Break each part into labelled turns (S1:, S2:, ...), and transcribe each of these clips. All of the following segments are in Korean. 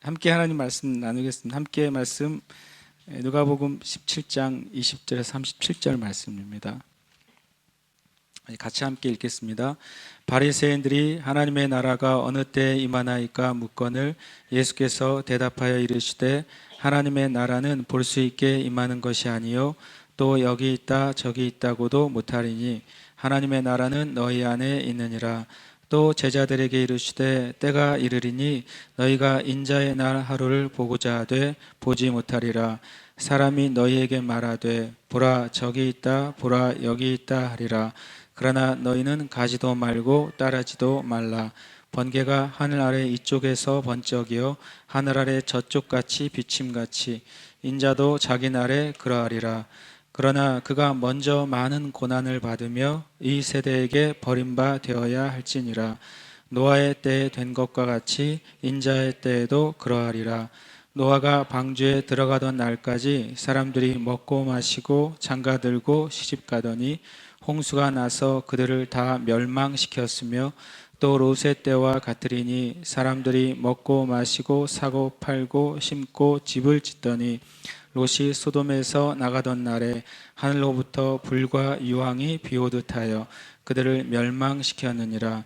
S1: 함께 하나님 말씀 나누겠습니다. 함께 말씀 누가복음 17장 20절에서 37절 말씀입니다. 같이 함께 읽겠습니다. 바리새인들이 하나님의 나라가 어느 때에 임하나이까 묻거늘 예수께서 대답하여 이르시되 하나님의 나라는 볼 수 있게 임하는 것이 아니요 또 여기 있다 저기 있다고도 못하리니 하나님의 나라는 너희 안에 있느니라. 또 제자들에게 이르시되 때가 이르리니 너희가 인자의 날 하루를 보고자 하되 보지 못하리라. 사람이 너희에게 말하되 보라 저기 있다 보라 여기 있다 하리라. 그러나 너희는 가지도 말고 따르지도 말라. 번개가 하늘 아래 이쪽에서 번쩍이어 하늘 아래 저쪽같이 비침같이 인자도 자기 날에 그러하리라. 그러나 그가 먼저 많은 고난을 받으며 이 세대에게 버림바 되어야 할지니라. 노아의 때에 된 것과 같이 인자의 때에도 그러하리라. 노아가 방주에 들어가던 날까지 사람들이 먹고 마시고 장가들고 시집가더니 홍수가 나서 그들을 다 멸망시켰으며 또 롯의 때와 같으리니 사람들이 먹고 마시고 사고 팔고 심고 집을 짓더니 롯이 소돔에서 나가던 날에 하늘로부터 불과 유황이 비오듯 하여 그들을 멸망시켰느니라.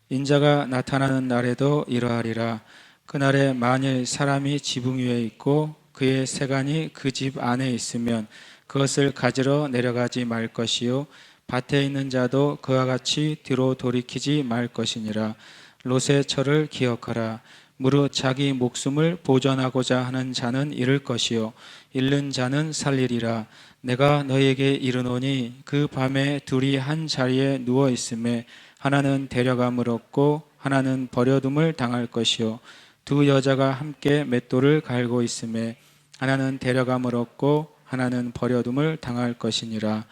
S1: 인자가 나타나는 날에도 이러하리라. 그날에 만일 사람이 지붕 위에 있고 그의 세간이 그 집 안에 있으면 그것을 가지러 내려가지 말 것이요 밭에 있는 자도 그와 같이 뒤로 돌이키지 말 것이니라. 롯의 철을 기억하라. 무릇 자기 목숨을 보존하고자 하는 자는 잃을 것이요 잃는 자는 살리리라. 내가 너희에게 이르노니 그 밤에 둘이 한 자리에 누워 있음에 하나는 데려감을 얻고 하나는 버려둠을 당할 것이요 두 여자가 함께 맷돌을 갈고 있음에 하나는 데려감을 얻고 하나는 버려둠을 당할 것이니라.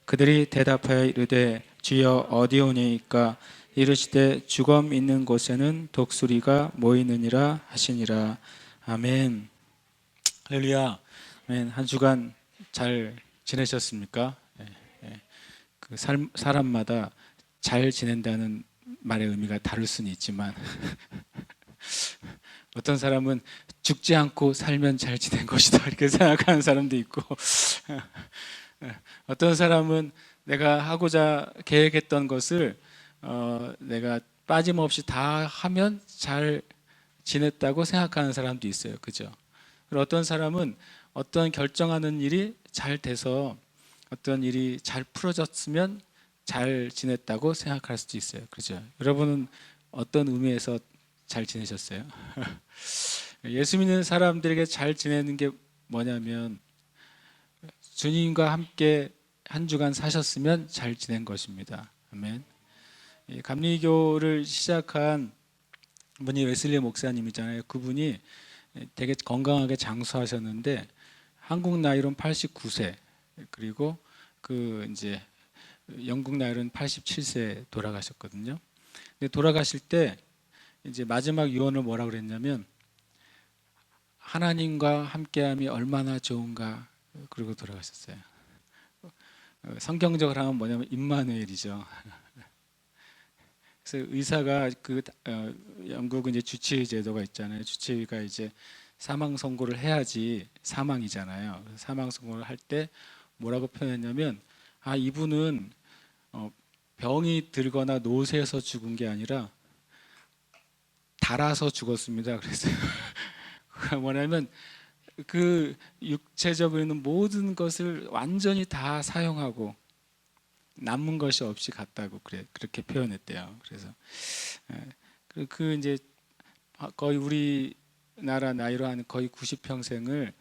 S1: 그들이 대답하여 이르되 주여 어디오니이까? 이르시되 주검 있는 곳에는 독수리가 모이느니라 하시니라. 아멘. 할렐루야. 아멘. 한 주간 잘 지내셨습니까? 그 사람마다 잘 지낸다는 말의 의미가 다를 수는 있지만 어떤 사람은 죽지 않고 살면 잘 지낸 것이다 이렇게 생각하는 사람도 있고 어떤 사람은 내가 하고자 계획했던 것을 내가 빠짐없이 다 하면 잘 지냈다고 생각하는 사람도 있어요. 그죠? 그리고 어떤 사람은 어떤 결정하는 일이 잘 돼서 어떤 일이 잘 풀어졌으면 잘 지냈다고 생각할 수도 있어요. 그죠? 여러분은 어떤 의미에서 잘 지내셨어요? 예수 믿는 사람들에게 잘 지내는 게 뭐냐면 주님과 함께 한 주간 사셨으면 잘 지낸 것입니다. 아멘. 감리교를 시작한 분이 웨슬리 목사님이잖아요. 그분이 되게 건강하게 장수하셨는데 한국 나이로는 89세 그리고 그 이제 영국 나이로는 87세 돌아가셨거든요. 근데 돌아가실 때 이제 마지막 유언을 뭐라고 그랬냐면 하나님과 함께함이 얼마나 좋은가 그러고 돌아가셨어요. 성경적으로 하면 뭐냐면 임마누엘이죠. 그래서 의사가 영국은 이제 주치의 제도가 있잖아요. 주치의가 이제 사망 선고를 해야지 사망이잖아요. 사망 선고를 할 때 뭐라고 표현했냐면 이분은 병이 들거나 노쇠해서 죽은 게 아니라 달아서 죽었습니다. 그래서 뭐냐면 그 육체적으로 있는 모든 것을 완전히 다 사용하고 남은 것이 없이 갔다고 그렇게 표현했대요. 그래서 그 이제 거의 우리나라 나이로 한 거의 90평생을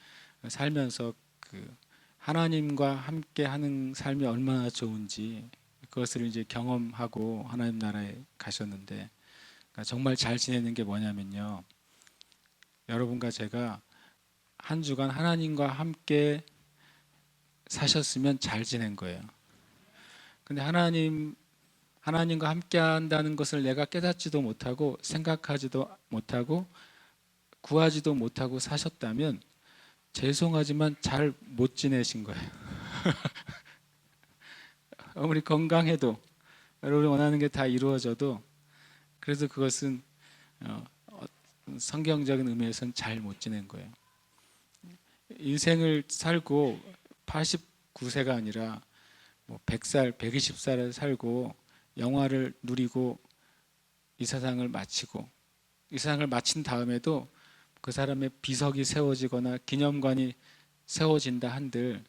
S1: 살면서 그 하나님과 함께하는 삶이 얼마나 좋은지 그것을 이제 경험하고 하나님 나라에 가셨는데 정말 잘 지내는 게 뭐냐면요. 여러분과 제가 한 주간 하나님과 함께 사셨으면 잘 지낸 거예요. 근데 하나님과 함께 한다는 것을 내가 깨닫지도 못하고 생각하지도 못하고 구하지도 못하고 사셨다면 죄송하지만 잘 못 지내신 거예요. 아무리 건강해도 여러분이 원하는 게 다 이루어져도 그래서 그것은 성경적인 의미에서는 잘 못 지낸 거예요. 인생을 살고 89세가 아니라 뭐 100살, 120살을 살고 영화를 누리고 이 세상을 마치고 이 세상을 마친 다음에도 그 사람의 비석이 세워지거나 기념관이 세워진다 한들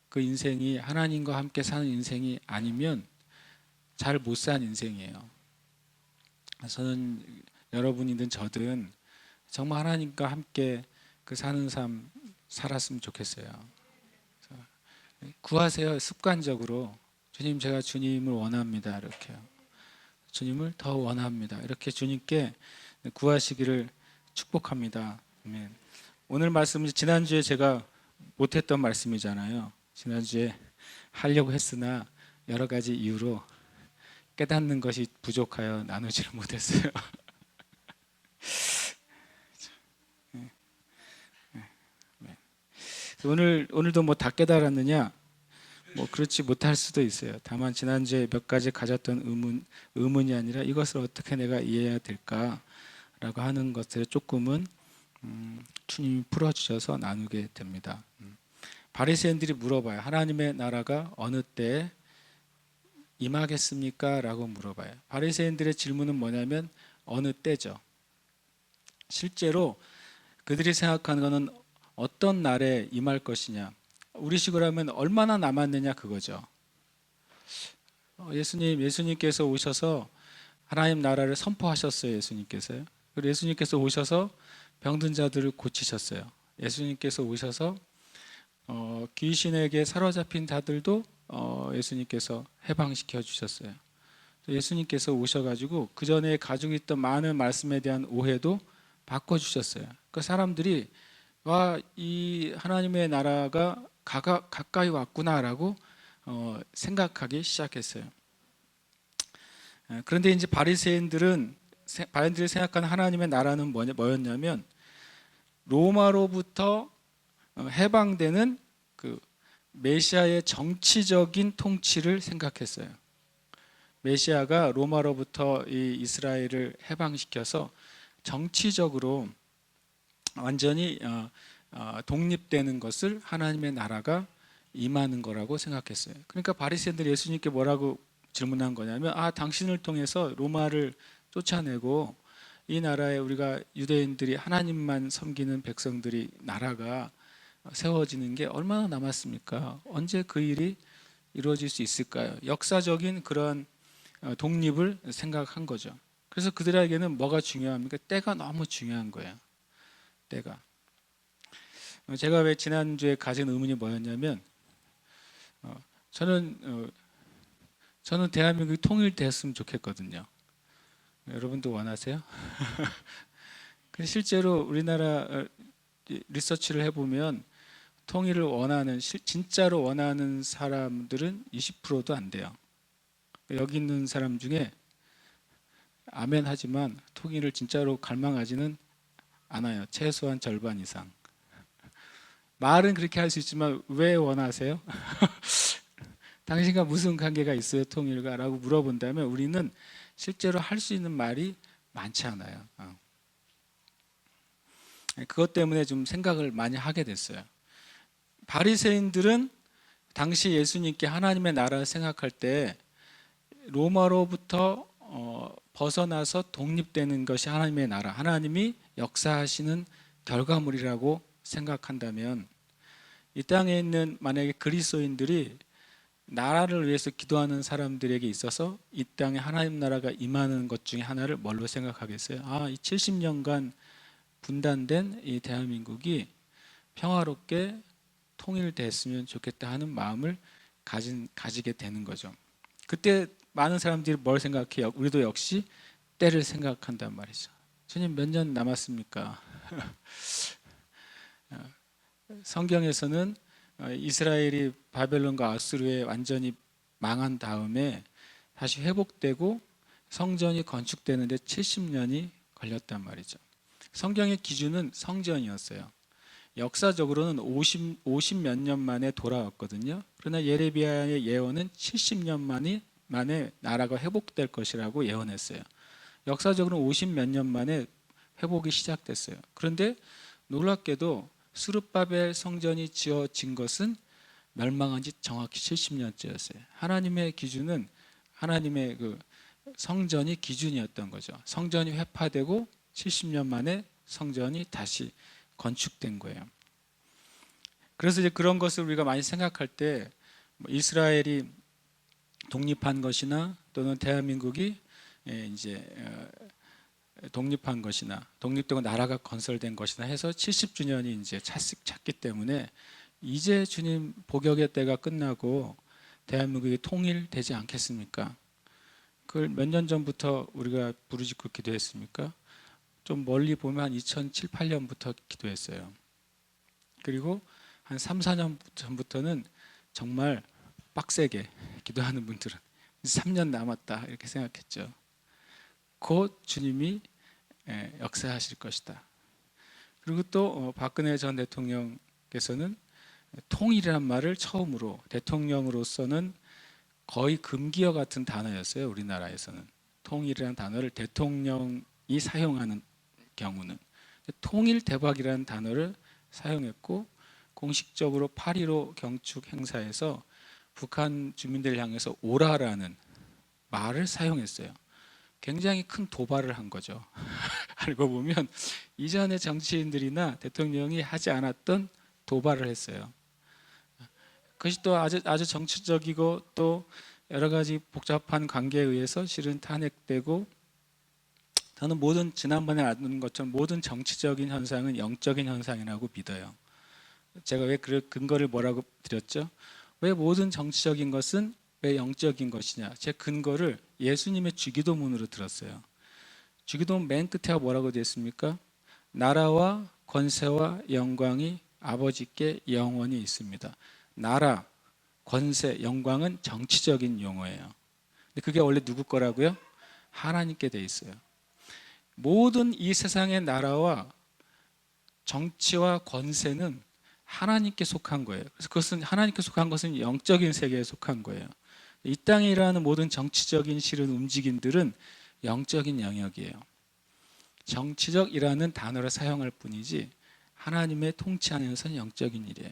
S1: 그 인생이 하나님과 함께 사는 인생이 아니면 잘 못 산 인생이에요. 저는 여러분이든 저든 정말 하나님과 함께 그 사는 삶 살았으면 좋겠어요. 구하세요. 습관적으로 주님, 제가 주님을 원합니다. 이렇게요. 주님을 더 원합니다. 이렇게 주님께 구하시기를 축복합니다. 아멘. 오늘 말씀은 지난주에 제가 못했던 말씀이잖아요. 지난주에 하려고 했으나 여러 가지 이유로 깨닫는 것이 부족하여 나누지를 못했어요. 오늘도 뭐 다 깨달았느냐? 뭐 그렇지 못할 수도 있어요. 다만 지난주에 몇 가지 가졌던 의문이 아니라 이것을 어떻게 내가 이해해야 될까라고 하는 것들을 조금은 주님이 풀어주셔서 나누게 됩니다. 바리새인들이 물어봐요. 하나님의 나라가 어느 때에 임하겠습니까? 라고 물어봐요. 바리새인들의 질문은 뭐냐면 어느 때죠. 실제로 그들이 생각하는 것은 어떤 날에 임할 것이냐. 우리식으로 하면 얼마나 남았느냐 그거죠. 예수님께서 오셔서 하나님 나라를 선포하셨어요. 예수님께서요. 그리고 예수님께서 오셔서 병든 자들을 고치셨어요. 예수님께서 오셔서 귀신에게 사로잡힌 자들도 예수님께서 해방시켜 주셨어요. 예수님께서 오셔가지고 그 전에 가지고 있던 많은 말씀에 대한 오해도 바꿔주셨어요. 그 사람들이 와, 이 하나님의 나라가 가까이 왔구나라고 생각하기 시작했어요. 그런데 이제 바리새인들이 생각하는 하나님의 나라는 뭐였냐면 로마로부터 해방되는 그 메시아의 정치적인 통치를 생각했어요. 메시아가 로마로부터 이 이스라엘을 해방시켜서 정치적으로 완전히 독립되는 것을 하나님의 나라가 임하는 거라고 생각했어요. 그러니까 바리새인들이 예수님께 뭐라고 질문한 거냐면 당신을 통해서 로마를 쫓아내고 이 나라에 우리가 유대인들이 하나님만 섬기는 백성들이 나라가 세워지는 게 얼마나 남았습니까? 언제 그 일이 이루어질 수 있을까요? 역사적인 그런 독립을 생각한 거죠. 그래서 그들에게는 뭐가 중요합니까? 때가 너무 중요한 거예요. 때가. 제가 왜 지난주에 가진 의문이 뭐였냐면 저는 대한민국이 통일됐으면 좋겠거든요. 여러분도 원하세요? 실제로 우리나라 리서치를 해보면 통일을 원하는 진짜로 원하는 사람들은 20%도 안 돼요. 여기 있는 사람 중에 아멘 하지만 통일을 진짜로 갈망하지는 않아요. 최소한 절반 이상. 말은 그렇게 할 수 있지만 왜 원하세요? 당신과 무슨 관계가 있어요? 통일과? 라고 물어본다면 우리는 실제로 할 수 있는 말이 많지 않아요. 그것 때문에 좀 생각을 많이 하게 됐어요. 바리새인들은 당시 예수님께 하나님의 나라를 생각할 때 로마로부터 벗어나서 독립되는 것이 하나님의 나라, 하나님이 역사하시는 결과물이라고 생각한다면 이 땅에 있는 만약에 그리스도인들이 나라를 위해서 기도하는 사람들에게 있어서 이 땅에 하나님 나라가 임하는 것 중에 하나를 뭘로 생각하겠어요? 이 70년간 분단된 이 대한민국이 평화롭게 통일됐으면 좋겠다 하는 마음을 가지게 되는 거죠. 그때 많은 사람들이 뭘 생각해요? 우리도 역시 때를 생각한단 말이죠. 주님 몇 년 남았습니까? 성경에서는 이스라엘이 바벨론과 아수르에 완전히 망한 다음에 다시 회복되고 성전이 건축되는데 70년이 걸렸단 말이죠. 성경의 기준은 성전이었어요. 역사적으로는 50 몇 년 만에 돌아왔거든요. 그러나 예레미야의 예언은 70년 만에 나라가 회복될 것이라고 예언했어요. 역사적으로는 50 몇 년 만에 회복이 시작됐어요. 그런데 놀랍게도 스룹바벨 성전이 지어진 것은 멸망한 지 정확히 70년째였어요. 하나님의 기준은 하나님의 그 성전이 기준이었던 거죠. 성전이 회파되고 70년 만에 성전이 다시 건축된 거예요. 그래서 이제 그런 것을 우리가 많이 생각할 때 이스라엘이 독립한 것이나 또는 대한민국이 이제 독립한 것이나 독립되고 나라가 건설된 것이나 해서 70주년이 이제 찼기 때문에 이제 주님 복역의 때가 끝나고 대한민국이 통일되지 않겠습니까? 그걸 몇 년 전부터 우리가 부르짖고 기도했습니까? 좀 멀리 보면 한 2007, 8년부터 기도했어요. 그리고 한 3, 4년 전부터는 정말 빡세게 기도하는 분들은 3년 남았다 이렇게 생각했죠. 곧 주님이 역사하실 것이다. 그리고 또 박근혜 전 대통령께서는 통일이란 말을 처음으로 대통령으로서는 거의 금기어 같은 단어였어요. 우리나라에서는 통일이라는 단어를 대통령이 사용하는 경우는 통일 대박이라는 단어를 사용했고 공식적으로 8.15 경축 행사에서 북한 주민들을 향해서 오라라는 말을 사용했어요. 굉장히 큰 도발을 한 거죠. 알고 보면 이전의 정치인들이나 대통령이 하지 않았던 도발을 했어요. 그것이 또 아주 정치적이고 또 여러 가지 복잡한 관계에 의해서 실은 탄핵되고, 저는 지난번에 나눈 것처럼 모든 정치적인 현상은 영적인 현상이라고 믿어요. 제가 왜 그 근거를 뭐라고 드렸죠? 왜 모든 정치적인 것은 왜 영적인 것이냐? 제 근거를 예수님의 주기도문으로 들었어요. 주기도문 맨 끝에 뭐라고 되어 있습니까? 나라와 권세와 영광이 아버지께 영원히 있습니다. 나라, 권세, 영광은 정치적인 용어예요. 근데 그게 원래 누구 거라고요? 하나님께 돼 있어요. 모든 이 세상의 나라와 정치와 권세는 하나님께 속한 거예요. 그래서 그것은 하나님께 속한 것은 영적인 세계에 속한 거예요. 이 땅에 일어나는 모든 정치적인 실은 움직임들은 영적인 영역이에요. 정치적이라는 단어를 사용할 뿐이지 하나님의 통치 안에서는 영적인 일이에요.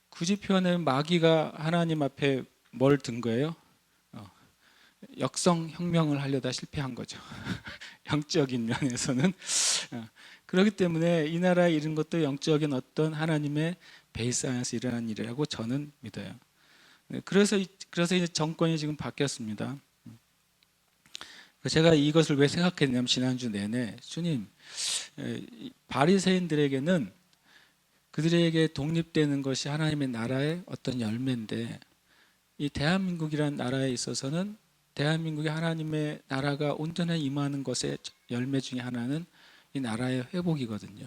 S1: 굳이 표현하면 마귀가 하나님 앞에 뭘 든 거예요? 역성혁명을 하려다 실패한 거죠. 영적인 면에서는. 그렇기 때문에 이 나라에 이른 것도 영적인 어떤 하나님의 베이스 안에서 일어난 일이라고 저는 믿어요. 그래서 이제 정권이 지금 바뀌었습니다. 제가 이것을 왜 생각했냐면 지난주 내내 주님, 바리새인들에게는 그들에게 독립되는 것이 하나님의 나라의 어떤 열매인데, 이 대한민국이라는 나라에 있어서는 대한민국이 하나님의 나라가 온전히 임하는 것의 열매 중에 하나는 이 나라의 회복이거든요.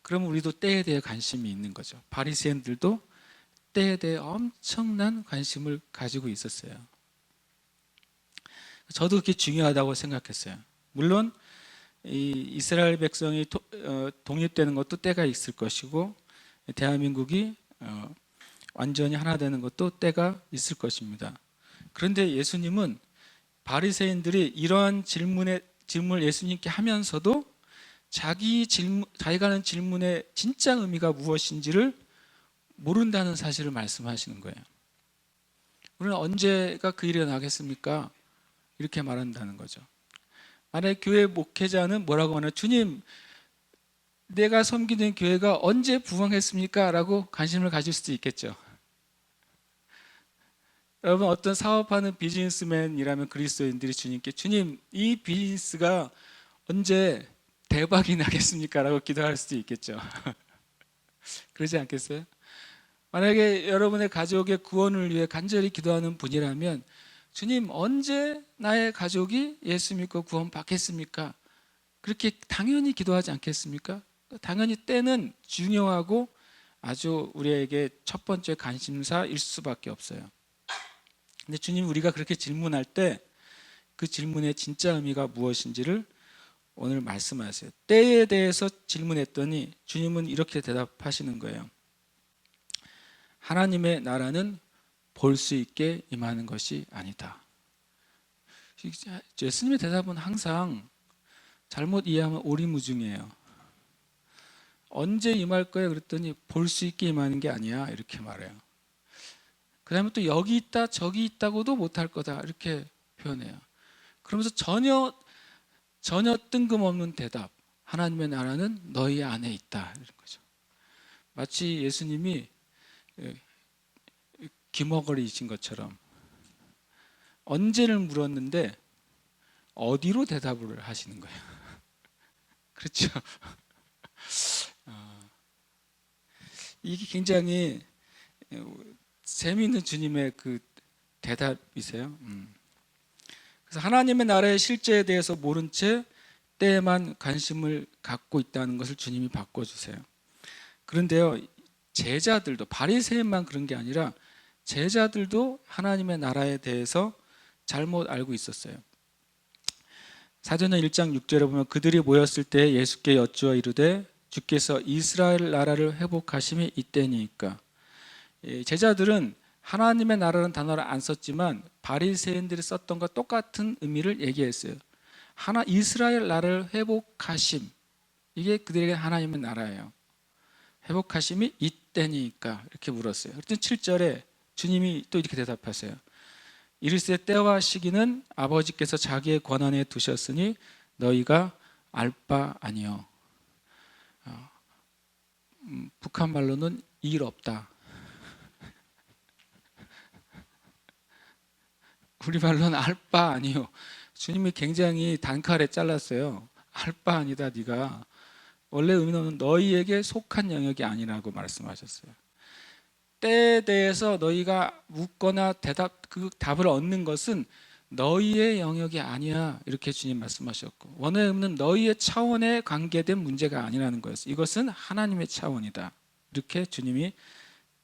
S1: 그러면 우리도 때에 대해 관심이 있는 거죠. 바리새인들도 때에 대해 엄청난 관심을 가지고 있었어요. 저도 그게 중요하다고 생각했어요. 물론 이 이스라엘 백성이 독립되는 것도 때가 있을 것이고, 대한민국이 완전히 하나 되는 것도 때가 있을 것입니다. 그런데 예수님은 바리새인들이 이러한 질문을 예수님께 하면서도 자기가 하는 질문의 진짜 의미가 무엇인지를 모른다는 사실을 말씀하시는 거예요. 우리는 언제가 그 일이 나겠습니까? 이렇게 말한다는 거죠. 만약에 교회 목회자는 뭐라고 하나, 주님, 내가 섬기는 교회가 언제 부흥했습니까? 라고 관심을 가질 수도 있겠죠. 여러분, 어떤 사업하는 비즈니스맨이라면 그리스도인들이 주님께, 주님, 이 비즈니스가 언제 대박이 나겠습니까? 라고 기도할 수도 있겠죠. 그러지 않겠어요? 만약에 여러분의 가족의 구원을 위해 간절히 기도하는 분이라면, 주님, 언제 나의 가족이 예수 믿고 구원 받겠습니까? 그렇게 당연히 기도하지 않겠습니까? 당연히 때는 중요하고 아주 우리에게 첫 번째 관심사일 수밖에 없어요. 근데 주님, 우리가 그렇게 질문할 때 그 질문의 진짜 의미가 무엇인지를 오늘 말씀하세요. 때에 대해서 질문했더니 주님은 이렇게 대답하시는 거예요. 하나님의 나라는 볼 수 있게 임하는 것이 아니다. 예수님의 대답은 항상 잘못 이해하면 오리무중이에요. 언제 임할 거예요? 그랬더니 볼 수 있게 임하는 게 아니야, 이렇게 말해요. 그 다음에 또 여기 있다 저기 있다고도 못할 거다, 이렇게 표현해요. 그러면서 전혀 뜬금없는 대답, 하나님의 나라는 너희 안에 있다, 이런 거죠. 마치 예수님이 기머거리이신 것처럼 언제를 물었는데 어디로 대답을 하시는 거예요. 그렇죠? 이게 굉장히 재미있는 주님의 그 대답이세요. 그래서 하나님의 나라의 실제에 대해서 모른 채 때에만 관심을 갖고 있다는 것을 주님이 바꿔주세요. 그런데요, 제자들도, 바리새인만 그런 게 아니라 제자들도 하나님의 나라에 대해서 잘못 알고 있었어요. 사도행전 1장 6절에 보면 그들이 모였을 때 예수께 여쭈어 이르되 주께서 이스라엘 나라를 회복하심이 이때니까. 제자들은 하나님의 나라는 단어를 안 썼지만 바리새인들이 썼던 것과 똑같은 의미를 얘기했어요. 이스라엘 나라를 회복하심, 이게 그들에게 하나님의 나라예요. 회복하심이 이때니까, 이렇게 물었어요. 그랬더니 7절에 주님이 또 이렇게 대답하세요. 이르시되 때와 시기는 아버지께서 자기의 권한에 두셨으니 너희가 알 바 아니요. 북한 말로는 일 없다. 우리말로는 알 바 아니요. 주님이 굉장히 단칼에 잘랐어요. 알 바 아니다, 네가. 원래 의미는 너희에게 속한 영역이 아니라고 말씀하셨어요. 때에 대해서 너희가 묻거나 그 답을 얻는 것은 너희의 영역이 아니야, 이렇게 주님 말씀하셨고, 원의 의미는 너희의 차원에 관계된 문제가 아니라는 거였어요. 이것은 하나님의 차원이다, 이렇게 주님이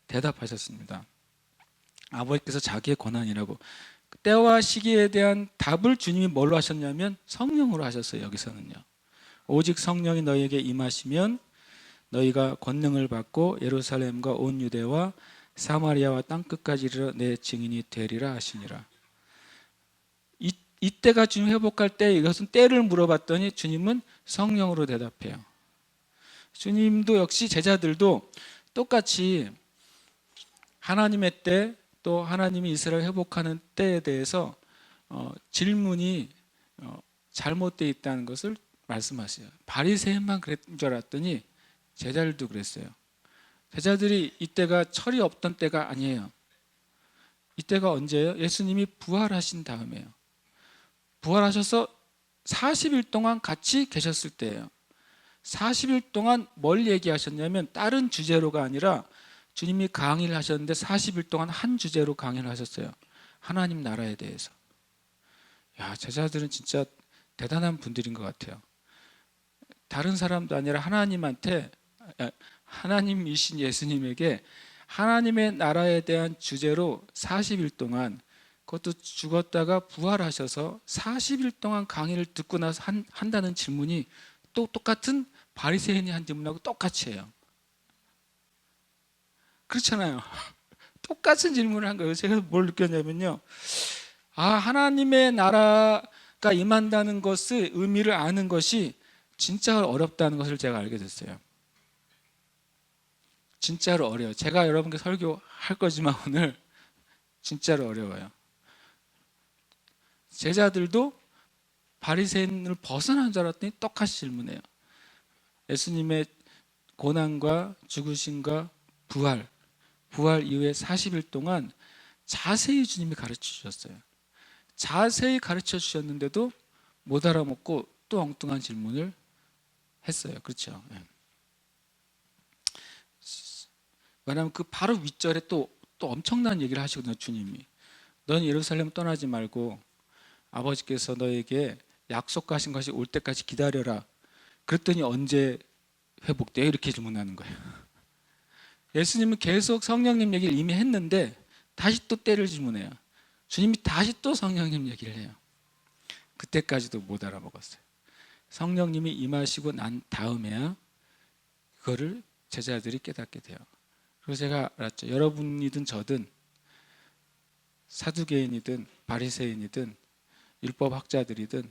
S1: 대답하셨습니다. 아버지께서 자기의 권한이라고. 때와 시기에 대한 답을 주님이 뭘로 하셨냐면 성령으로 하셨어요. 여기서는요, 오직 성령이 너희에게 임하시면 너희가 권능을 받고 예루살렘과 온 유대와 사마리아와 땅끝까지 이르러 내 증인이 되리라 하시니라. 이때가 주님 회복할 때, 이것은 때를 물어봤더니 주님은 성령으로 대답해요. 주님도 역시 제자들도 똑같이 하나님의 때, 또 하나님이 이스라엘 회복하는 때에 대해서 질문이 잘못되어 있다는 것을 말씀하세요. 바리새인만 그랬던 줄 알았더니 제자들도 그랬어요. 제자들이 이때가 철이 없던 때가 아니에요. 이때가 언제예요? 예수님이 부활하신 다음에요. 부활하셔서 40일 동안 같이 계셨을 때예요. 40일 동안 뭘 얘기하셨냐면 다른 주제로가 아니라 주님이 강의를 하셨는데 40일 동안 한 주제로 강의를 하셨어요. 하나님 나라에 대해서. 야, 제자들은 진짜 대단한 분들인 것 같아요. 다른 사람도 아니라 하나님이신 예수님에게 하나님의 나라에 대한 주제로 40일 동안, 그것도 죽었다가 부활하셔서 40일 동안 강의를 듣고 나서 한다는 질문이 또 똑같은 바리새인이 한 질문하고 똑같이 해요. 그렇잖아요. 똑같은 질문을 한 거예요. 제가 뭘 느꼈냐면요, 하나님의 나라가 임한다는 것의 의미를 아는 것이 진짜 어렵다는 것을 제가 알게 됐어요. 진짜로 어려워요. 제가 여러분께 설교할 거지만 오늘 진짜로 어려워요. 제자들도 바리새인을 벗어난 줄 알았더니 똑같이 질문해요. 예수님의 고난과 죽으심과 부활 이후에 40일 동안 자세히 주님이 가르쳐 주셨어요. 자세히 가르쳐 주셨는데도 못 알아먹고 또 엉뚱한 질문을 했어요. 그렇죠? 왜냐하면 그 바로 윗절에 또 엄청난 얘기를 하시거든요. 주님이 넌 예루살렘 떠나지 말고 아버지께서 너에게 약속하신 것이 올 때까지 기다려라. 그랬더니 언제 회복돼요? 이렇게 질문하는 거예요. 예수님은 계속 성령님 얘기를 이미 했는데 다시 또 때를 질문해요. 주님이 다시 또 성령님 얘기를 해요. 그때까지도 못 알아먹었어요. 성령님이 임하시고 난 다음에야 그거를 제자들이 깨닫게 돼요. 그래서 제가 알았죠. 여러분이든 저든 사두개인이든 바리새인이든 율법학자들이든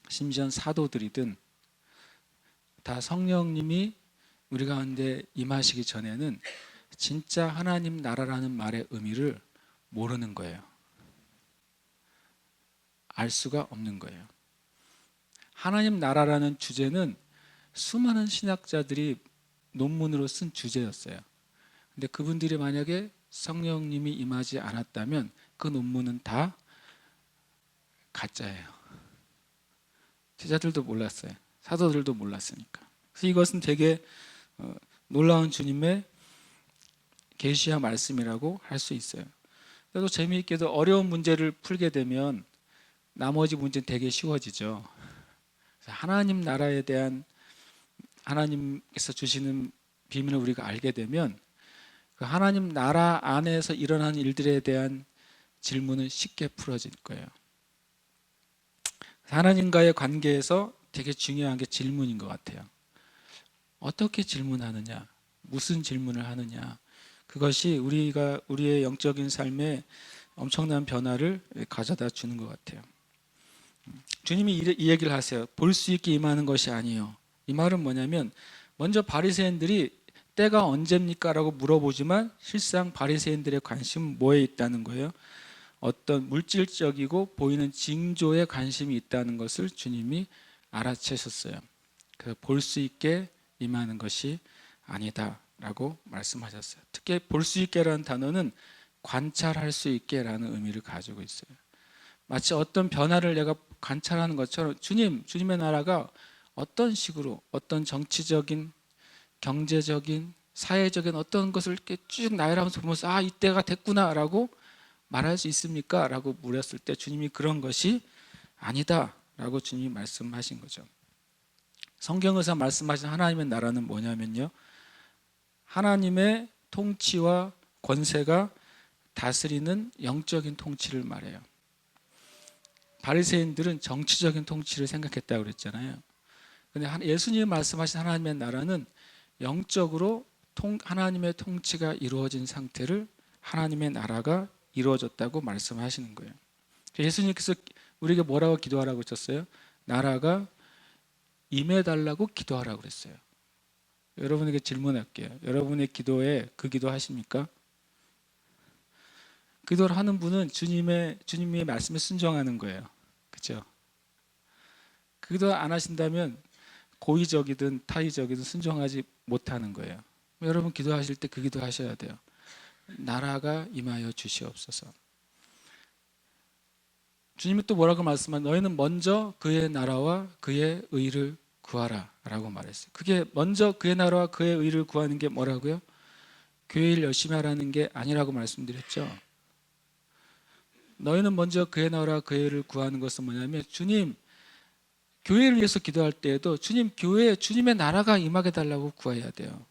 S1: 심지어 사도들이든 다 성령님이 우리 가운데 임하시기 전에는 진짜 하나님 나라라는 말의 의미를 모르는 거예요. 알 수가 없는 거예요. 하나님 나라라는 주제는 수많은 신학자들이 논문으로 쓴 주제였어요. 근데 그분들이 만약에 성령님이 임하지 않았다면 그 논문은 다 가짜예요. 제자들도 몰랐어요. 사도들도 몰랐으니까. 그래서 이것은 되게 놀라운 주님의 계시와 말씀이라고 할 수 있어요. 그래도 재미있게도 어려운 문제를 풀게 되면 나머지 문제는 되게 쉬워지죠. 하나님 나라에 대한 하나님께서 주시는 비밀을 우리가 알게 되면 그 하나님 나라 안에서 일어나는 일들에 대한 질문은 쉽게 풀어질 거예요. 하나님과의 관계에서 되게 중요한 게 질문인 것 같아요. 어떻게 질문하느냐, 무슨 질문을 하느냐, 그것이 우리의 영적인 삶에 엄청난 변화를 가져다 주는 것 같아요. 주님이 이 얘기를 하세요. 볼 수 있게 임하는 것이 아니에요. 이 말은 뭐냐면 먼저 바리새인들이 때가 언제입니까? 라고 물어보지만 실상 바리새인들의 관심은 뭐에 있다는 거예요? 어떤 물질적이고 보이는 징조에 관심이 있다는 것을 주님이 알아채셨어요. 그래서 볼 수 있게 임하는 것이 아니다 라고 말씀하셨어요. 특히 볼 수 있게라는 단어는 관찰할 수 있게라는 의미를 가지고 있어요. 마치 어떤 변화를 내가 관찰하는 것처럼 주님의 나라가 어떤 식으로 어떤 정치적인 경제적인 사회적인 어떤 것을 이렇게 쭉 나열하면서 보면서 아 이때가 됐구나 라고 말할 수 있습니까? 라고 물었을 때 주님이 그런 것이 아니다 라고 주님이 말씀하신 거죠. 성경에서 말씀하신 하나님의 나라는 뭐냐면요, 하나님의 통치와 권세가 다스리는 영적인 통치를 말해요. 바리새인들은 정치적인 통치를 생각했다고 그랬잖아요. 근데 예수님이 말씀하신 하나님의 나라는 영적으로 하나님의 통치가 이루어진 상태를 하나님의 나라가 이루어졌다고 말씀하시는 거예요. 예수님께서 우리에게 뭐라고 기도하라고 하셨어요? 나라가 임해달라고 기도하라고 그랬어요. 여러분에게 질문할게요. 여러분의 기도에 그 기도 하십니까? 기도를 하는 분은 주님의 말씀에 순종하는 거예요. 그렇죠? 그 기도 안 하신다면 고의적이든 타의적이든 순종하지 못하는 거예요. 여러분 기도하실 때 그 기도 하셔야 돼요. 나라가 임하여 주시옵소서. 주님이 또 뭐라고 말씀한 너희는 먼저 그의 나라와 그의 의를 구하라 라고 말했어요. 그게 먼저 그의 나라와 그의 의를 구하는 게 뭐라고요? 교회 일 열심히 하라는 게 아니라고 말씀드렸죠. 너희는 먼저 그의 나라와 그의 의를 구하는 것은 뭐냐면 주님 교회를 위해서 기도할 때에도 주님의 나라가 임하게 달라고 구해야 돼요.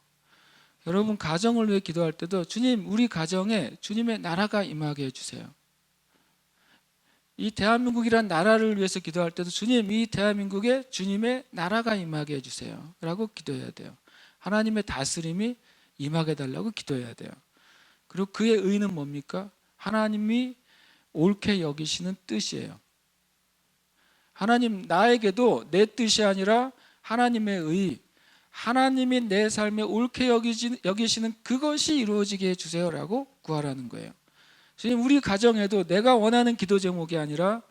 S1: 여러분 가정을 위해 기도할 때도 주님 우리 가정에 주님의 나라가 임하게 해주세요. 이 대한민국이란 나라를 위해서 기도할 때도 주님 이 대한민국에 주님의 나라가 임하게 해주세요 라고 기도해야 돼요. 하나님의 다스림이 임하게 달라고 기도해야 돼요. 그리고 그의 의는 뭡니까? 하나님이 옳게 여기시는 뜻이에요. 하나님 나에게도 내 뜻이 아니라 하나님의 의, 하나님이 내 삶에 옳게 여기시는 그것이 이루어지게 해주세요 라고 구하라는 거예요. 지금 우리 가정에도 내가 원하는 기도 제목이 아니라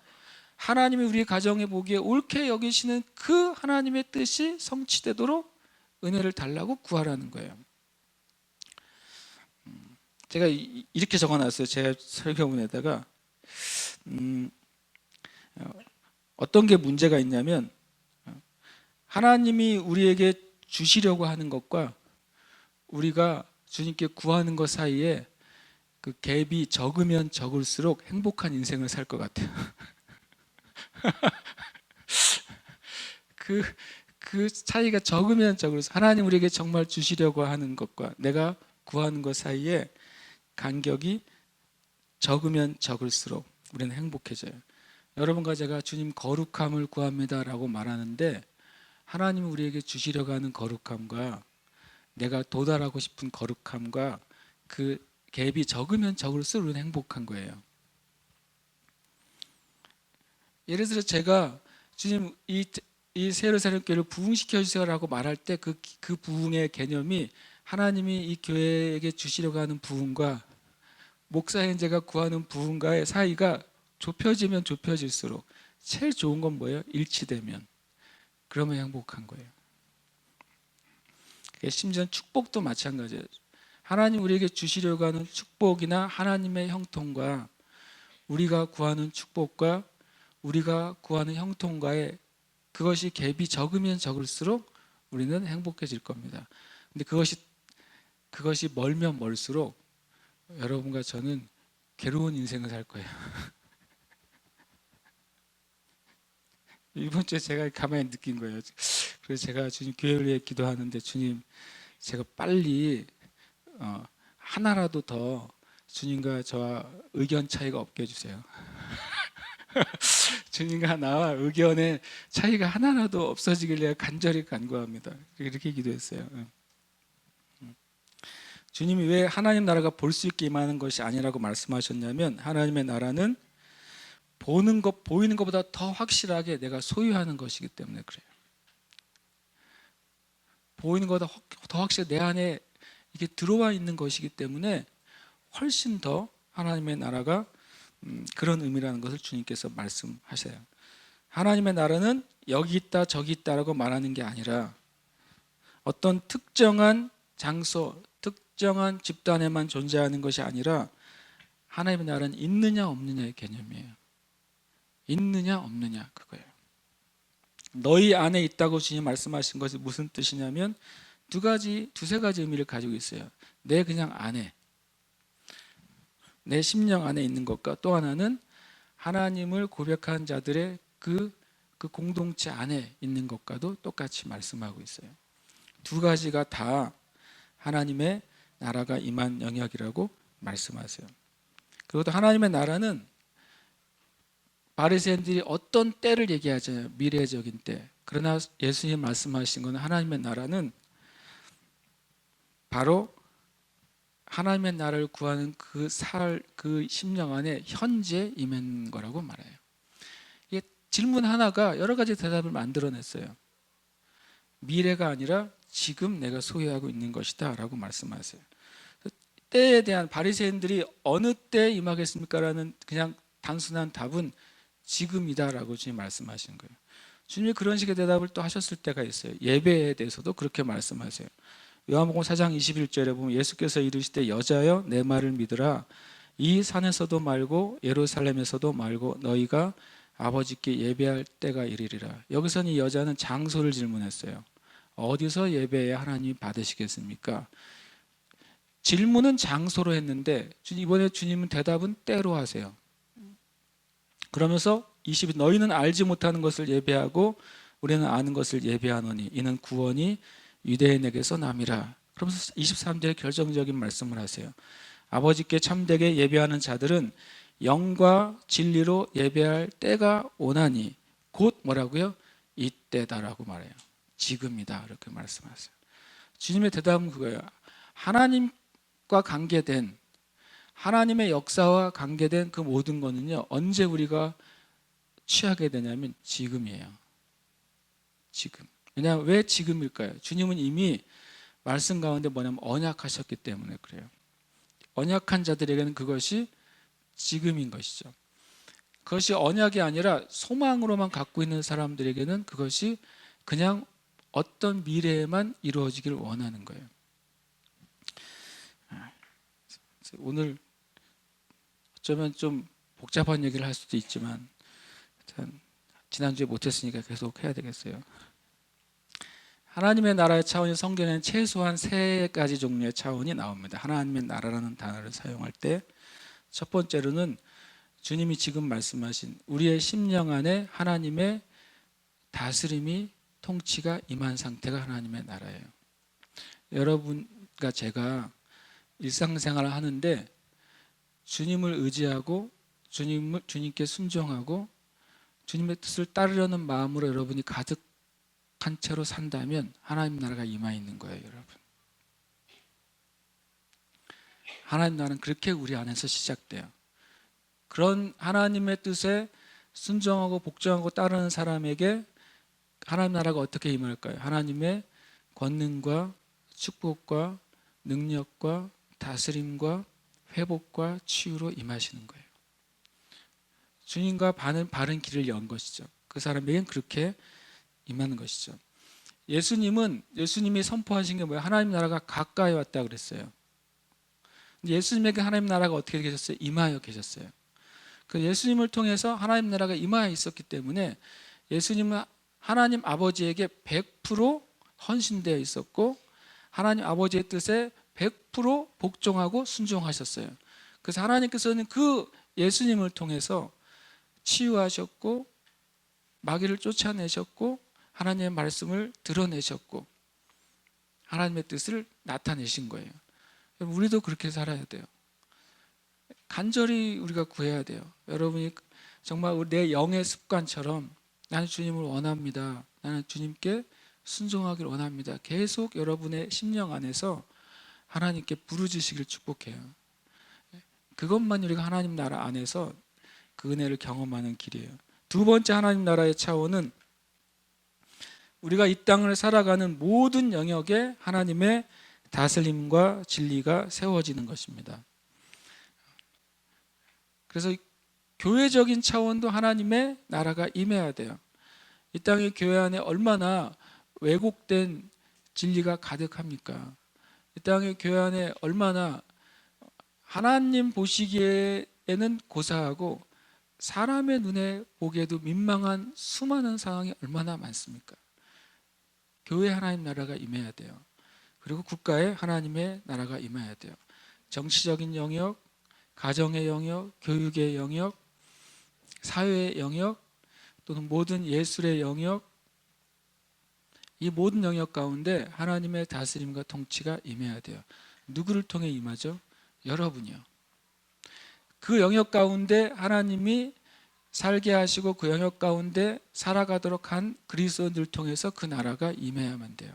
S1: 하나님이 우리 가정에 보기에 옳게 여기시는 그 하나님의 뜻이 성취되도록 은혜를 달라고 구하라는 거예요. 제가 이렇게 적어놨어요. 제 설교문에다가 어떤 게 문제가 있냐면 하나님이 우리에게 주시려고 하는 것과 우리가 주님께 구하는 것 사이에 그 갭이 적으면 적을수록 행복한 인생을 살 것 같아요. 그 차이가 적으면 적을수록 하나님 우리에게 정말 주시려고 하는 것과 내가 구하는 것 사이에 간격이 적으면 적을수록 우리는 행복해져요. 여러분과 제가 주님 거룩함을 구합니다 라고 말하는데 하나님이 우리에게 주시려고 하는 거룩함과 내가 도달하고 싶은 거룩함과 그 갭이 적으면 적을수록 우리는 행복한 거예요. 예를 들어 제가 주님 이 세르사렘 교회를 부흥시켜 주세요라고 말할 때 그 부흥의 개념이 하나님이 이 교회에게 주시려고 하는 부흥과 목사 현재가 구하는 부흥과의 사이가 좁혀지면 좁혀질수록 제일 좋은 건 뭐예요? 일치되면. 그러면 행복한 거예요. 심지어 축복도 마찬가지예요. 하나님 우리에게 주시려고 하는 축복이나 하나님의 형통과 우리가 구하는 축복과 우리가 구하는 형통과의 그것이 갭이 적으면 적을수록 우리는 행복해질 겁니다. 근데 그것이 멀면 멀수록 여러분과 저는 괴로운 인생을 살 거예요. 이번 주에 제가 가만히 느낀 거예요. 그래서 제가 주님 교회를 위해 기도하는데 주님 제가 빨리 하나라도 더 주님과 저와 의견 차이가 없게 해주세요. 주님과 나와 의견의 차이가 하나라도 없어지길 간절히 간구합니다. 이렇게 기도했어요. 주님이 왜 하나님 나라가 볼 수 있게 임하는 것이 아니라고 말씀하셨냐면 하나님의 나라는 보이는 것보다 더 확실하게 내가 소유하는 것이기 때문에 그래요. 보이는 것보다 더 확실하게 내 안에 이게 들어와 있는 것이기 때문에 훨씬 더 하나님의 나라가 그런 의미라는 것을 주님께서 말씀하셔요. 하나님의 나라는 여기 있다 저기 있다라고 말하는 게 아니라 어떤 특정한 장소, 특정한 집단에만 존재하는 것이 아니라 하나님의 나라는 있느냐 없느냐의 개념이에요. 있느냐 없느냐 그거예요. 너희 안에 있다고 주님 말씀하신 것이 무슨 뜻이냐면 두세 가지 의미를 가지고 있어요. 내 그냥 안에, 내 심령 안에 있는 것과 또 하나는 하나님을 고백한 자들의 그 공동체 안에 있는 것과도 똑같이 말씀하고 있어요. 두 가지가 다 하나님의 나라가 임한 영역이라고 말씀하세요. 그리고 또 하나님의 나라는 바리새인들이 어떤 때를 얘기하잖아요. 미래적인 때. 그러나 예수님 말씀하신 것은 하나님의 나라는 바로 하나님의 나라를 구하는 그 심령 안에 현재 임한 거라고 말해요. 이게 질문 하나가 여러 가지 대답을 만들어냈어요. 미래가 아니라 지금 내가 소유하고 있는 것이다 라고 말씀하세요. 때에 대한 바리새인들이 어느 때에 임하겠습니까? 라는 그냥 단순한 답은 지금이다 라고 주님 말씀하시는 거예요. 주님이 그런 식의 대답을 또 하셨을 때가 있어요. 예배에 대해서도 그렇게 말씀하세요. 요한복음 4장 21절에 보면 예수께서 이르시되 여자여 내 말을 믿으라 이 산에서도 말고 예루살렘에서도 말고 너희가 아버지께 예배할 때가 이르리라. 여기서는 이 여자는 장소를 질문했어요. 어디서 예배해야 하나님이 받으시겠습니까? 질문은 장소로 했는데 이번에 주님은 대답은 때로 하세요. 그러면서 20일 너희는 알지 못하는 것을 예배하고 우리는 아는 것을 예배하노니 이는 구원이 유대인에게서 남이라. 그러면서 23절에 결정적인 말씀을 하세요. 아버지께 참되게 예배하는 자들은 영과 진리로 예배할 때가 오나니 곧 뭐라고요? 이때다라고 말해요. 지금이다 이렇게 말씀하세요. 주님의 대답은 그거예요. 하나님과 관계된 하나님의 역사와 관계된 그 모든 거는요 언제 우리가 취하게 되냐면 지금이에요. 지금. 왜냐하면 왜 지금일까요? 주님은 이미 말씀 가운데 뭐냐면 언약하셨기 때문에 그래요. 언약한 자들에게는 그것이 지금인 것이죠. 그것이 언약이 아니라 소망으로만 갖고 있는 사람들에게는 그것이 그냥 어떤 미래에만 이루어지기를 원하는 거예요. 오늘 어쩌면 좀 복잡한 얘기를 할 수도 있지만 지난주에 못했으니까 계속 해야 되겠어요. 하나님의 나라의 차원이 성경에는 최소한 세 가지 종류의 차원이 나옵니다. 하나님의 나라라는 단어를 사용할 때 첫 번째로는 주님이 지금 말씀하신 우리의 심령 안에 하나님의 다스림이 통치가 임한 상태가 하나님의 나라예요. 여러분과 제가 일상생활을 하는데 주님을 의지하고 주님께 순종하고 주님의 뜻을 따르려는 마음으로 여러분이 가득한 채로 산다면 하나님 나라가 임하 있는 거예요, 여러분. 하나님 나라는 그렇게 우리 안에서 시작돼요. 그런 하나님의 뜻에 순종하고 복종하고 따르는 사람에게 하나님 나라가 어떻게 임할까요? 하나님의 권능과 축복과 능력과 다스림과 회복과 치유로 임하시는 거예요. 주님과 바른 길을 연 것이죠. 그 사람에겐 그렇게 임하는 것이죠. 예수님이 선포하신 게 뭐예요? 하나님 나라가 가까이 왔다 그랬어요. 예수님에게 하나님 나라가 어떻게 계셨어요? 임하여 계셨어요. 그 예수님을 통해서 하나님 나라가 임하여 있었기 때문에 예수님은 하나님 아버지에게 100% 헌신되어 있었고 하나님 아버지의 뜻에 100% 복종하고 순종하셨어요. 그래서 하나님께서는 그 예수님을 통해서 치유하셨고 마귀를 쫓아내셨고 하나님의 말씀을 드러내셨고 하나님의 뜻을 나타내신 거예요. 우리도 그렇게 살아야 돼요. 간절히 우리가 구해야 돼요. 여러분이 정말 내 영의 습관처럼 나는 주님을 원합니다. 나는 주님께 순종하기를 원합니다. 계속 여러분의 심령 안에서 하나님께 부르짖으시길 축복해요. 그것만 우리가 하나님 나라 안에서 그 은혜를 경험하는 길이에요. 두 번째 하나님 나라의 차원은 우리가 이 땅을 살아가는 모든 영역에 하나님의 다스림과 진리가 세워지는 것입니다. 그래서 교회적인 차원도 하나님의 나라가 임해야 돼요. 이 땅의 교회 안에 얼마나 왜곡된 진리가 가득합니까? 이 땅의 교회 안에 얼마나 하나님 보시기에는 고사하고 사람의 눈에 보기에도 민망한 수많은 상황이 얼마나 많습니까? 교회 하나님 나라가 임해야 돼요. 그리고 국가에 하나님의 나라가 임해야 돼요. 정치적인 영역, 가정의 영역, 교육의 영역, 사회의 영역, 또는 모든 예술의 영역, 이 모든 영역 가운데 하나님의 다스림과 통치가 임해야 돼요. 누구를 통해 임하죠? 여러분이요. 그 영역 가운데 하나님이 살게 하시고 그 영역 가운데 살아가도록 한 그리스도인들을 통해서 그 나라가 임해야만 돼요.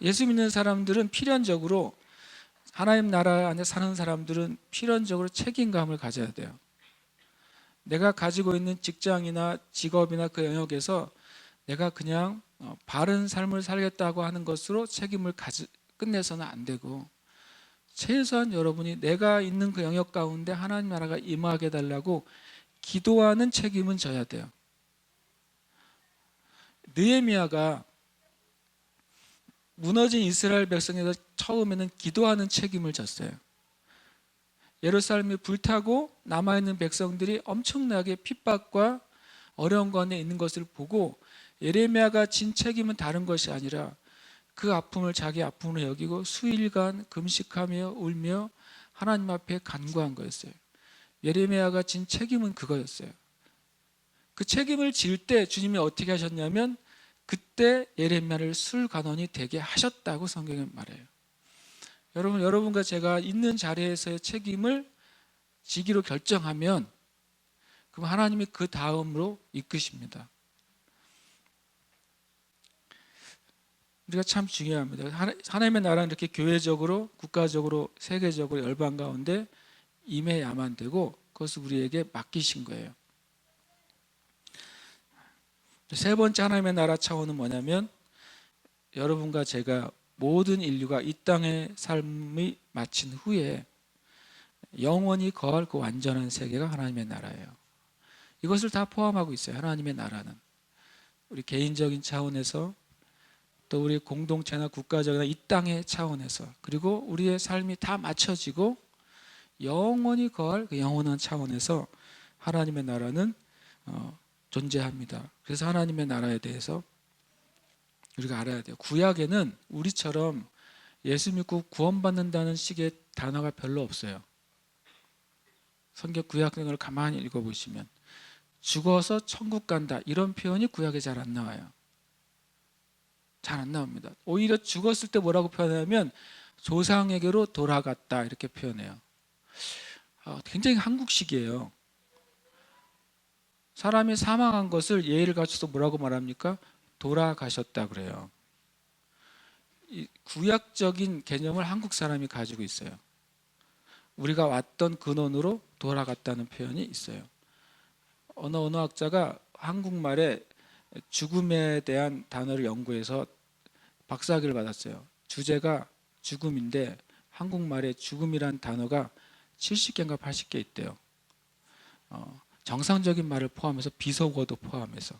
S1: 예수 믿는 사람들은 필연적으로 하나님 나라 안에 사는 사람들은 필연적으로 책임감을 가져야 돼요. 내가 가지고 있는 직장이나 직업이나 그 영역에서 내가 그냥 바른 삶을 살겠다고 하는 것으로 책임을 끝내서는 안 되고 최소한 여러분이 내가 있는 그 영역 가운데 하나님 나라가 임하게 해달라고 기도하는 책임은 져야 돼요. 느헤미야가 무너진 이스라엘 백성에서 처음에는 기도하는 책임을 졌어요. 예루살렘이 불타고 남아있는 백성들이 엄청나게 핍박과 어려운 가운데 있는 것을 보고 예레미야가 진 책임은 다른 것이 아니라 그 아픔을 자기 아픔으로 여기고 수일간 금식하며 울며 하나님 앞에 간구한 거였어요. 예레미야가 진 책임은 그거였어요. 그 책임을 질 때 주님이 어떻게 하셨냐면 그때 예레미야를 술관원이 되게 하셨다고 성경은 말해요. 여러분과 제가 있는 자리에서의 책임을 지기로 결정하면 그럼 하나님이 그 다음으로 이끄십니다. 우리가 참 중요합니다. 하나님의 나라는 이렇게 교회적으로, 국가적으로, 세계적으로 열방 가운데 임해야만 되고 그것을 우리에게 맡기신 거예요. 세 번째 하나님의 나라 차원은 뭐냐면 여러분과 제가 모든 인류가 이 땅의 삶이 마친 후에 영원히 거할 그 완전한 세계가 하나님의 나라예요. 이것을 다 포함하고 있어요. 하나님의 나라는 우리 개인적인 차원에서 또 우리 공동체나 국가적이나 이 땅의 차원에서 그리고 우리의 삶이 다 맞춰지고 영원히 거할 그 영원한 차원에서 하나님의 나라는 존재합니다. 그래서 하나님의 나라에 대해서 우리가 알아야 돼요. 구약에는 우리처럼 예수 믿고 구원받는다는 식의 단어가 별로 없어요. 성경 구약을 가만히 읽어보시면 죽어서 천국 간다 이런 표현이 구약에 잘 안 나와요. 잘 안 나옵니다. 오히려 죽었을 때 뭐라고 표현하면 조상에게로 돌아갔다 이렇게 표현해요. 굉장히 한국식이에요. 사람이 사망한 것을 예의를 갖춰서 뭐라고 말합니까? 돌아가셨다 그래요. 이 구약적인 개념을 한국 사람이 가지고 있어요. 우리가 왔던 근원으로 돌아갔다는 표현이 있어요. 언어학자가 한국말에 죽음에 대한 단어를 연구해서 박사학위를 받았어요. 주제가 죽음인데 한국말에 죽음이란 단어가 70개인가 80개 있대요. 정상적인 말을 포함해서 비속어도 포함해서.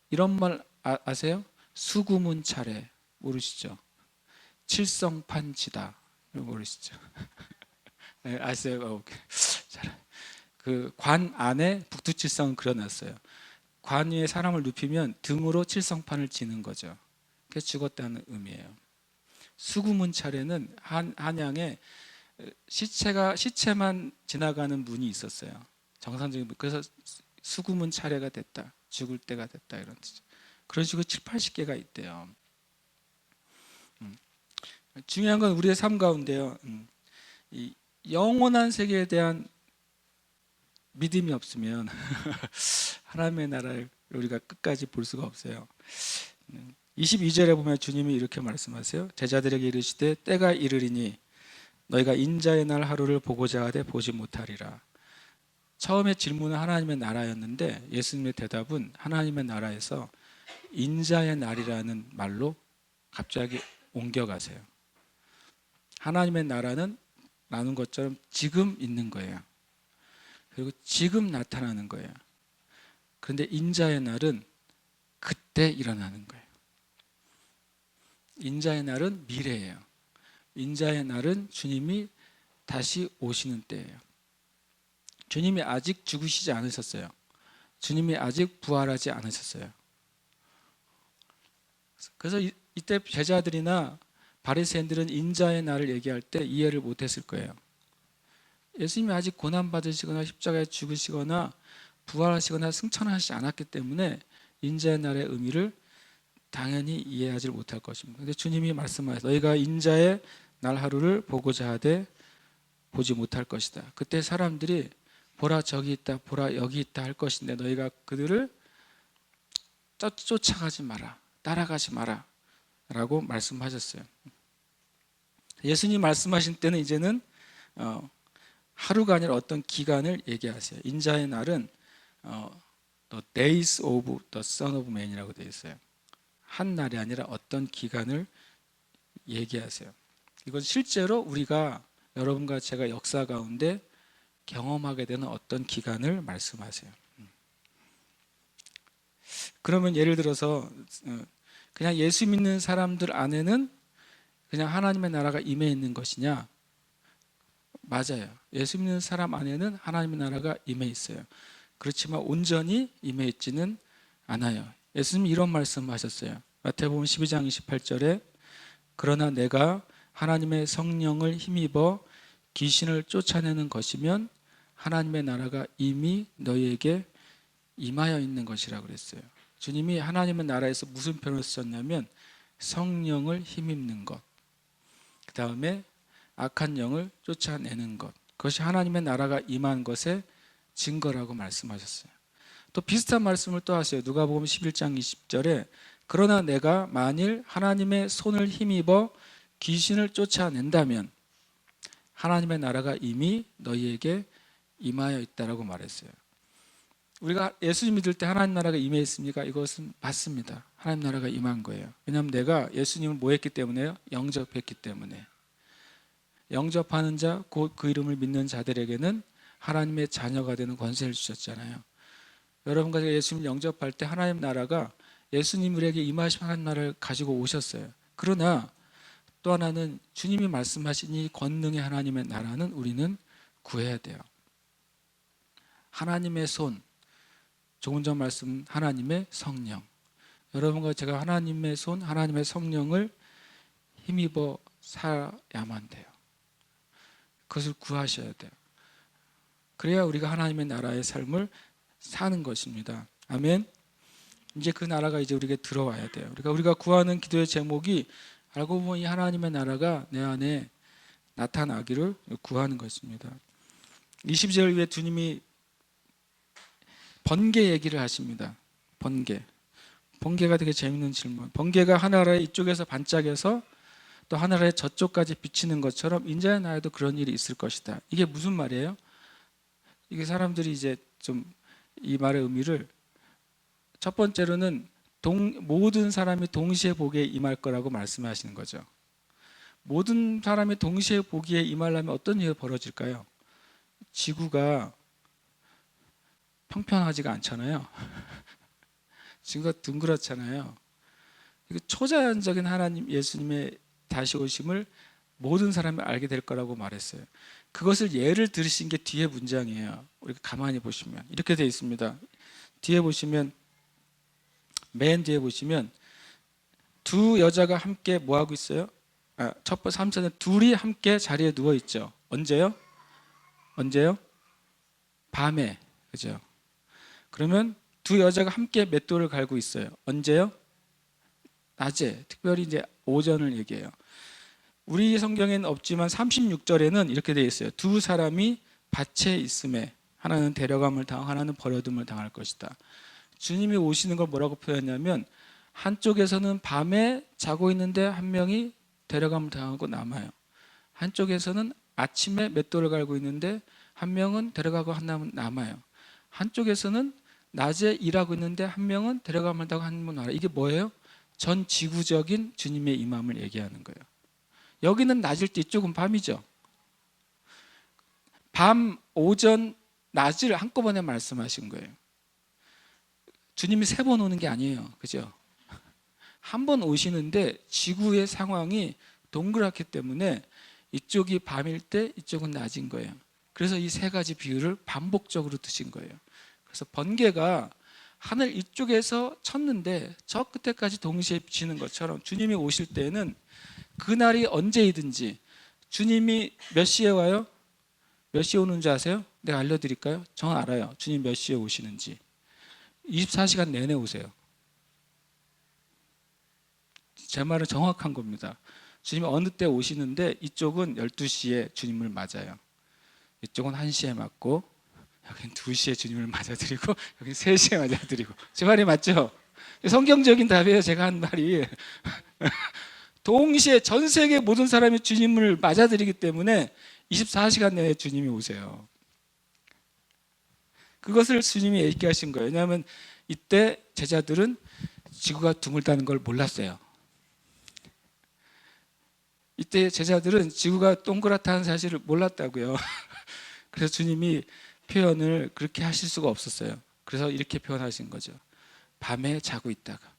S1: 이런 말 아세요? 수구문 차례 모르시죠? 칠성판치다 모르시죠? 네, 아세요? 그 관 안에 북두칠성을 그려놨어요. 관 위에 사람을 눕히면 등으로 칠성판을 지는 거죠. 그래서 죽었다는 의미예요. 수구문 차례는 한양에 시체만 지나가는 문이 있었어요. 정상적인 문. 그래서 수구문 차례가 됐다. 죽을 때가 됐다 이런 뜻이죠. 그런 식으로 7, 80개가 있대요. 중요한 건 우리의 삶 가운데요. 이 영원한 세계에 대한 믿음이 없으면 하나님의 나라를 우리가 끝까지 볼 수가 없어요. 22절에 보면 주님이 이렇게 말씀하세요. 제자들에게 이르시되 때가 이르리니 너희가 인자의 날 하루를 보고자 하되 보지 못하리라. 처음에 질문은 하나님의 나라였는데 예수님의 대답은 하나님의 나라에서 인자의 날이라는 말로 갑자기 옮겨가세요. 하나님의 나라는 나눈 것처럼 지금 있는 거예요. 그리고 지금 나타나는 거예요. 그런데 인자의 날은 그때 일어나는 거예요. 인자의 날은 미래예요. 인자의 날은 주님이 다시 오시는 때예요. 주님이 아직 죽으시지 않으셨어요. 주님이 아직 부활하지 않으셨어요. 그래서 이때 제자들이나 바리새인들은 인자의 날을 얘기할 때 이해를 못했을 거예요. 예수님이 아직 고난받으시거나 십자가에 죽으시거나 부활하시거나 승천하시지 않았기 때문에 인자의 날의 의미를 당연히 이해하지 못할 것입니다. 그런데 주님이 말씀하셨어요. 너희가 인자의 날 하루를 보고자 하되 보지 못할 것이다. 그때 사람들이 보라 저기 있다, 보라 여기 있다 할 것인데 너희가 그들을 쫓아가지 마라, 따라가지 마라 라고 말씀하셨어요. 예수님 말씀하신 때는 이제는 하루가 아니라 어떤 기간을 얘기하세요. 인자의 날은 The days of the Son of Man이라고 되어 있어요. 한 날이 아니라 어떤 기간을 얘기하세요. 이건 실제로 우리가 여러분과 제가 역사 가운데 경험하게 되는 어떤 기간을 말씀하세요. 그러면 예를 들어서 그냥 예수 믿는 사람들 안에는 그냥 하나님의 나라가 임해 있는 것이냐? 맞아요. 예수 믿는 사람 안에는 하나님의 나라가 임해 있어요. 그렇지만 온전히 임해 있지는 않아요. 예수님이 이런 말씀하셨어요. 마태복음 12장 28절에 그러나 내가 하나님의 성령을 힘입어 귀신을 쫓아내는 것이면 하나님의 나라가 이미 너희에게 임하여 있는 것이라고 그랬어요. 주님이 하나님의 나라에서 무슨 표현을 쓰셨냐면 성령을 힘입는 것, 그 다음에 악한 영을 쫓아내는 것, 그것이 하나님의 나라가 임한 것의 증거라고 말씀하셨어요. 또 비슷한 말씀을 또 하세요. 누가복음 11장 20절에 그러나 내가 만일 하나님의 손을 힘입어 귀신을 쫓아낸다면 하나님의 나라가 이미 너희에게 임하여 있다라고 말했어요. 우리가 예수님 믿을 때 하나님 나라가 임해 있습니까? 이것은 맞습니다. 하나님 나라가 임한 거예요. 왜냐하면 내가 예수님을 뭐 했기 때문에요? 영접했기 때문에. 영접하는 자, 곧 그 이름을 믿는 자들에게는 하나님의 자녀가 되는 권세를 주셨잖아요. 여러분과 제가 예수님을 영접할 때 하나님 나라가 예수님에게 임하신 하나님 나라를 가지고 오셨어요. 그러나 또 하나는 주님이 말씀하신 이 권능의 하나님의 나라는 우리는 구해야 돼요. 하나님의 손, 조금 전 말씀 하나님의 성령. 여러분과 제가 하나님의 손, 하나님의 성령을 힘입어 살아야만 돼요. 그것을 구하셔야 돼요. 그래야 우리가 하나님의 나라의 삶을 사는 것입니다. 아멘. 이제 그 나라가 이제 우리에게 들어와야 돼요. 그러니까 우리가 구하는 기도의 제목이 알고 보면 이 하나님의 나라가 내 안에 나타나기를 구하는 것입니다. 20절 위에 주님이 번개 얘기를 하십니다. 번개가 되게 재밌는 질문. 번개가 하늘에 이쪽에서 반짝여서 또 하늘에 저쪽까지 비치는 것처럼 인자의 나라에도 그런 일이 있을 것이다. 이게 무슨 말이에요? 이게 사람들이 이제 좀 이 말의 의미를 첫 번째로는 모든 사람이 동시에 보기에 임할 거라고 말씀하시는 거죠. 모든 사람이 동시에 보기에 임하려면 어떤 일이 벌어질까요? 지구가 평평하지가 않잖아요. 지구가 둥그렇잖아요. 초자연적인 하나님 예수님의 다시 오심을 모든 사람이 알게 될 거라고 말했어요. 그것을 예를 들으신 게 뒤에 문장이에요. 우리 가만히 보시면 이렇게 되어 있습니다. 뒤에 보시면, 맨 뒤에 보시면 두 여자가 함께 뭐 하고 있어요? 첫 번째 3절은 둘이 함께 자리에 누워 있죠. 언제요? 밤에. 그죠? 그러면 두 여자가 함께 맷돌을 갈고 있어요. 언제요? 낮에. 특별히 이제 오전을 얘기해요. 우리 성경에는 없지만 36절에는 이렇게 되어 있어요. 두 사람이 밭에 있음에 하나는 데려감을 당하고 하나는 버려둠을 당할 것이다. 주님이 오시는 걸 뭐라고 표현하냐면, 한쪽에서는 밤에 자고 있는데 한 명이 데려감을 당하고 남아요. 한쪽에서는 아침에 맷돌을 갈고 있는데 한 명은 데려가고 한 명은 남아요. 한쪽에서는 낮에 일하고 있는데 한 명은 데려감을 당하고 한 명은 남아요. 이게 뭐예요? 전 지구적인 주님의 임함을 얘기하는 거예요. 여기는 낮일 때 이쪽은 밤이죠. 밤, 오전, 낮을 한꺼번에 말씀하신 거예요. 주님이 3번 오는 게 아니에요. 그죠? 한 번 오시는데 지구의 상황이 동그랗기 때문에 이쪽이 밤일 때 이쪽은 낮인 거예요. 그래서 이 3가지 비유를 반복적으로 드신 거예요. 그래서 번개가 하늘 이쪽에서 쳤는데 저 끝에까지 동시에 비치는 것처럼 주님이 오실 때는 그날이 언제이든지, 주님이 몇 시에 와요? 몇 시에 오는 줄 아세요? 내가 알려드릴까요? 저는 알아요. 주님 몇 시에 오시는지. 24시간 내내 오세요. 제 말은 정확한 겁니다. 주님이 어느 때 오시는데 이쪽은 12시에 주님을 맞아요. 이쪽은 1시에 맞고, 여긴 2시에 주님을 맞아드리고, 여긴 3시에 맞아드리고. 제 말이 맞죠? 성경적인 답이에요. 제가 한 말이. 동시에 전 세계 모든 사람이 주님을 맞아들이기 때문에 24시간 내에 주님이 오세요. 그것을 주님이 얘기하신 거예요. 왜냐하면 이때 제자들은 지구가 둥글다는 걸 몰랐어요. 이때 제자들은 지구가 동그랗다는 사실을 몰랐다고요. 그래서 주님이 표현을 그렇게 하실 수가 없었어요. 그래서 이렇게 표현하신 거죠. 밤에 자고 있다가,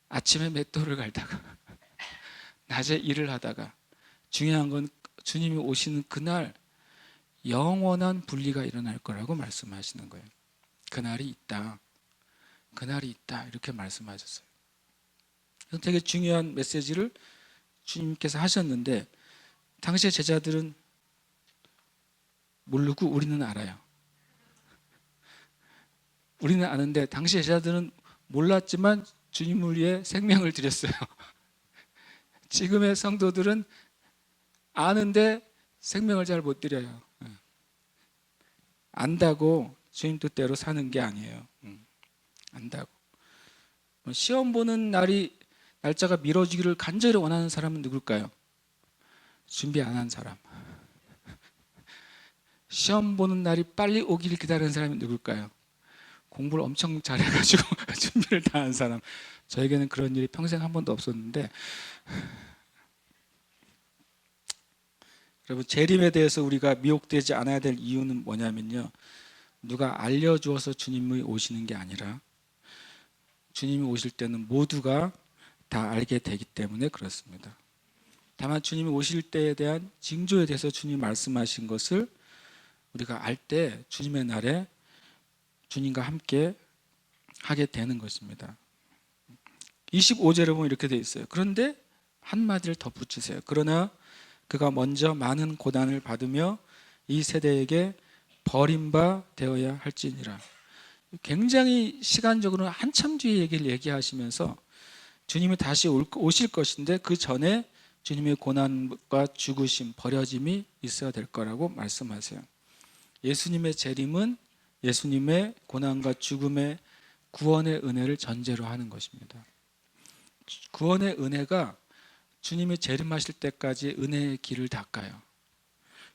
S1: 아침에 맷돌을 갈다가, 낮에 일을 하다가, 중요한 건 주님이 오시는 그날 영원한 분리가 일어날 거라고 말씀하시는 거예요. 그날이 있다. 그날이 있다. 이렇게 말씀하셨어요. 되게 중요한 메시지를 주님께서 하셨는데, 당시의 제자들은 모르고 우리는 알아요. 우리는 아는데 당시 제자들은 몰랐지만 주님을 위해 생명을 드렸어요. 지금의 성도들은 아는데 생명을 잘 못 드려요. 안다고 주님 뜻대로 사는 게 아니에요. 안다고. 시험 보는 날짜가 미뤄지기를 간절히 원하는 사람은 누굴까요? 준비 안 한 사람. 시험 보는 날이 빨리 오기를 기다리는 사람이 누굴까요? 공부를 엄청 잘해가지고 준비를 다 한 사람. 저에게는 그런 일이 평생 한 번도 없었는데, 여러분, 재림에 대해서 우리가 미혹되지 않아야 될 이유는 뭐냐면요, 누가 알려주어서 주님이 오시는 게 아니라 주님이 오실 때는 모두가 다 알게 되기 때문에 그렇습니다. 다만 주님이 오실 때에 대한 징조에 대해서 주님이 말씀하신 것을 우리가 알 때 주님의 날에 주님과 함께 하게 되는 것입니다. 25절에 보면 이렇게 되어 있어요. 그런데 한마디를 덧붙이세요. 그러나 그가 먼저 많은 고난을 받으며 이 세대에게 버림바 되어야 할지니라. 굉장히 시간적으로는 한참 뒤에 얘기를 얘기하시면서 주님이 다시 오실 것인데 그 전에 주님의 고난과 죽으심, 버려짐이 있어야 될 거라고 말씀하세요. 예수님의 재림은 예수님의 고난과 죽음의 구원의 은혜를 전제로 하는 것입니다. 구원의 은혜가 주님이 재림하실 때까지 은혜의 길을 닦아요.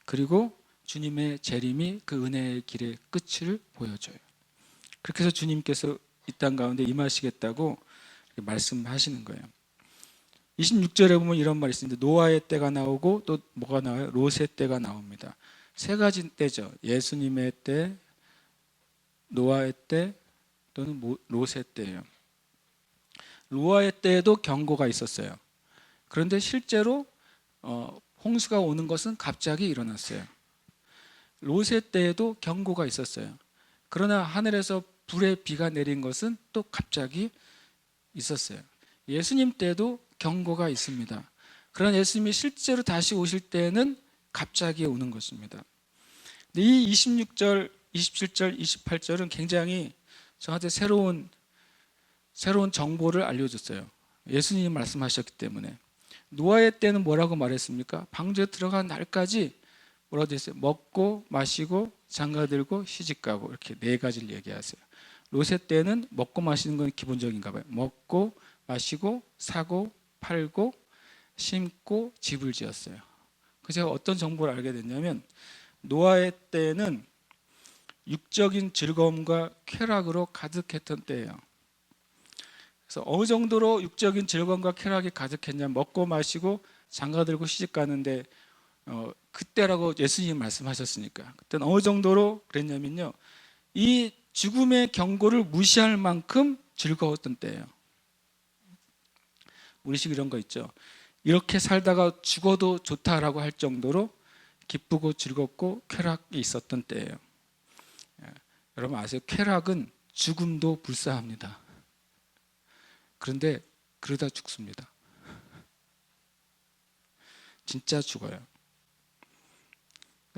S1: 그리고 주님의 재림이 그 은혜의 길의 끝을 보여줘요. 그렇게 해서 주님께서 이 땅 가운데 임하시겠다고 말씀하시는 거예요. 26절에 보면 이런 말이 있습니다. 노아의 때가 나오고 또 뭐가 나와요? 롯의 때가 나옵니다. 세 가지 때죠. 예수님의 때, 노아의 때, 또는 롯의 때예요. 노아의 때에도 경고가 있었어요. 그런데 실제로 홍수가 오는 것은 갑자기 일어났어요. 롯의 때에도 경고가 있었어요. 그러나 하늘에서 불의 비가 내린 것은 또 갑자기 있었어요. 예수님 때도 경고가 있습니다. 그러나 예수님이 실제로 다시 오실 때는 갑자기 오는 것입니다. 이 26절, 27절, 28절은 굉장히 저한테 새로운 정보를 알려줬어요. 예수님이 말씀하셨기 때문에. 노아의 때는 뭐라고 말했습니까? 방주에 들어간 날까지 뭐라고 되어 있어요? 먹고 마시고 장가들고 시집가고, 이렇게 네 가지를 얘기하세요. 롯의 때는 먹고 마시는 건 기본적인가 봐요. 먹고 마시고 사고 팔고 심고 집을 지었어요. 그래서 제가 어떤 정보를 알게 됐냐면, 노아의 때는 육적인 즐거움과 쾌락으로 가득했던 때예요. 그래서 어느 정도로 육적인 즐거움과 쾌락이 가득했냐, 먹고 마시고 장가들고 시집 가는데 그때라고 예수님이 말씀하셨으니까, 그때는 어느 정도로 그랬냐면요, 이 죽음의 경고를 무시할 만큼 즐거웠던 때예요. 우리식 이런 거 있죠. 이렇게 살다가 죽어도 좋다라고 할 정도로 기쁘고 즐겁고 쾌락이 있었던 때예요. 여러분 아세요? 쾌락은 죽음도 불사합니다. 그런데 그러다 죽습니다. 진짜 죽어요.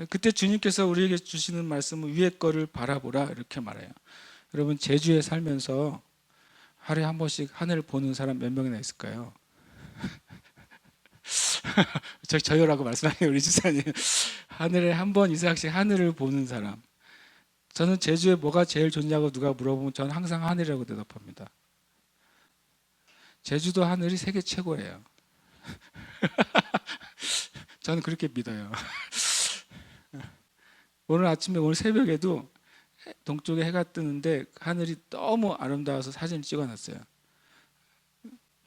S1: 그때 주님께서 우리에게 주시는 말씀은 위의 거를 바라보라, 이렇게 말해요. 여러분 제주에 살면서 하루에 한 번씩 하늘을 보는 사람 몇 명이나 있을까요? 저요라고 말씀하네요, 우리 집사님. 하늘에 한 번 이상씩 하늘을 보는 사람. 저는 제주에 뭐가 제일 좋냐고 누가 물어보면 저는 항상 하늘이라고 대답합니다. 제주도 하늘이 세계 최고예요. 저는 그렇게 믿어요. 오늘 새벽에도 동쪽에 해가 뜨는데 하늘이 너무 아름다워서 사진을 찍어놨어요.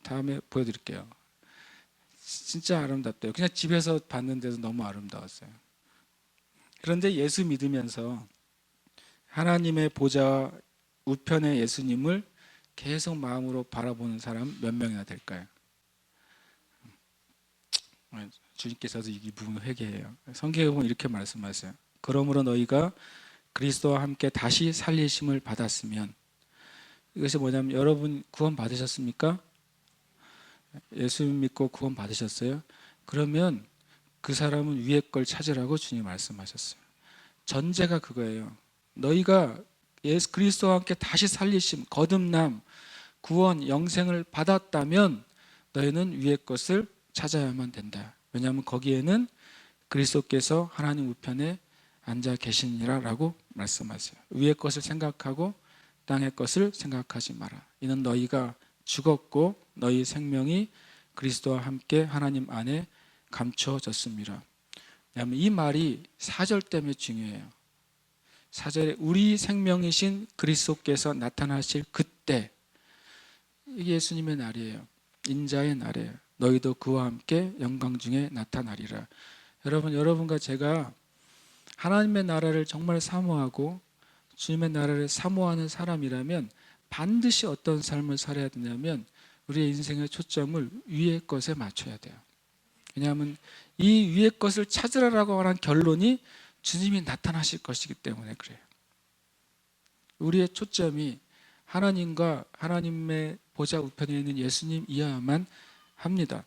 S1: 다음에 보여드릴게요. 진짜 아름답대요. 그냥 집에서 봤는데도 너무 아름다웠어요. 그런데 예수 믿으면서 하나님의 보좌 우편의 예수님을 계속 마음으로 바라보는 사람 몇 명이나 될까요? 주님께서도 이 부분을 회개해요. 성경에 보면 이렇게 말씀하세요. 그러므로 너희가 그리스도와 함께 다시 살리심을 받았으면, 이것이 뭐냐면, 여러분 구원 받으셨습니까? 예수 믿고 구원 받으셨어요? 그러면 그 사람은 위의 걸 찾으라고 주님 말씀하셨어요. 전제가 그거예요. 너희가 예수 그리스도와 함께 다시 살리심, 거듭남, 구원, 영생을 받았다면 너희는 위의 것을 찾아야만 된다. 왜냐하면 거기에는 그리스도께서 하나님 우편에 앉아 계시니라 라고 말씀하세요. 위의 것을 생각하고 땅의 것을 생각하지 마라. 이는 너희가 죽었고 너희 생명이 그리스도와 함께 하나님 안에 감춰졌습니다. 왜냐하면 이 말이 4절 때문에 중요해요. 4절에 우리 생명이신 그리스도께서 나타나실 그때, 이게 예수님의 날이에요. 인자의 날이에요. 너희도 그와 함께 영광 중에 나타나리라. 여러분과 제가 하나님의 나라를 정말 사모하고 주님의 나라를 사모하는 사람이라면 반드시 어떤 삶을 살아야 되냐면, 우리의 인생의 초점을 위의 것에 맞춰야 돼요. 왜냐하면 이 위의 것을 찾으라고 하는 결론이 주님이 나타나실 것이기 때문에 그래요. 우리의 초점이 하나님과 하나님의 보좌 우편에 있는 예수님이어야만 합니다.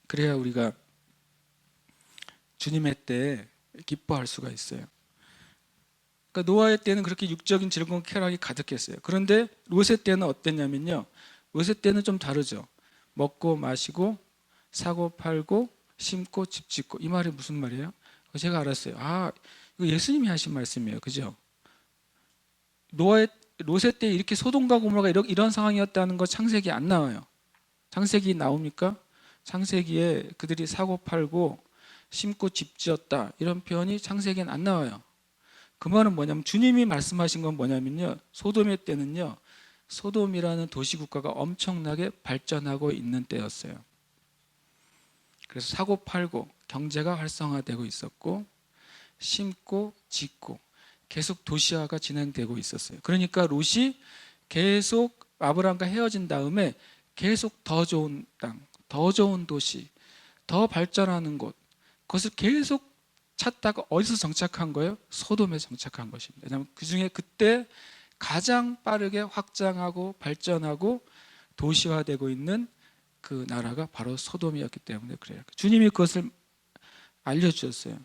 S1: 그래야 우리가 주님의 때에 기뻐할 수가 있어요. 그러니까 노아의 때는 그렇게 육적인 즐거운 쾌락이 가득했어요. 그런데 롯의 때는 어땠냐면요, 롯의 때는 좀 다르죠. 먹고 마시고 사고 팔고 심고 집 짓고. 이 말이 무슨 말이에요? 제가 알았어요. 이거 예수님이 하신 말씀이에요. 그죠? 롯의 때 이렇게 소돔과 고모라가 이런 상황이었다는 거 창세기 안 나와요. 창세기 나옵니까? 창세기에 그들이 사고 팔고 심고 집 지었다, 이런 표현이 창세기엔 안 나와요. 그 말은 뭐냐면 주님이 말씀하신 건 뭐냐면요, 소돔의 때는요, 소돔이라는 도시국가가 엄청나게 발전하고 있는 때였어요. 그래서 사고 팔고 경제가 활성화되고 있었고 심고 짓고 계속 도시화가 진행되고 있었어요. 그러니까 롯이 계속 아브라함과 헤어진 다음에 계속 더 좋은 땅, 더 좋은 도시, 더 발전하는 곳, 그것을 계속 찾다가 어디서 정착한 거예요? 소돔에 정착한 것입니다. 왜냐하면 그 중에 그때 가장 빠르게 확장하고 발전하고 도시화되고 있는 그 나라가 바로 소돔이었기 때문에 그래요. 주님이 그것을 알려주셨어요.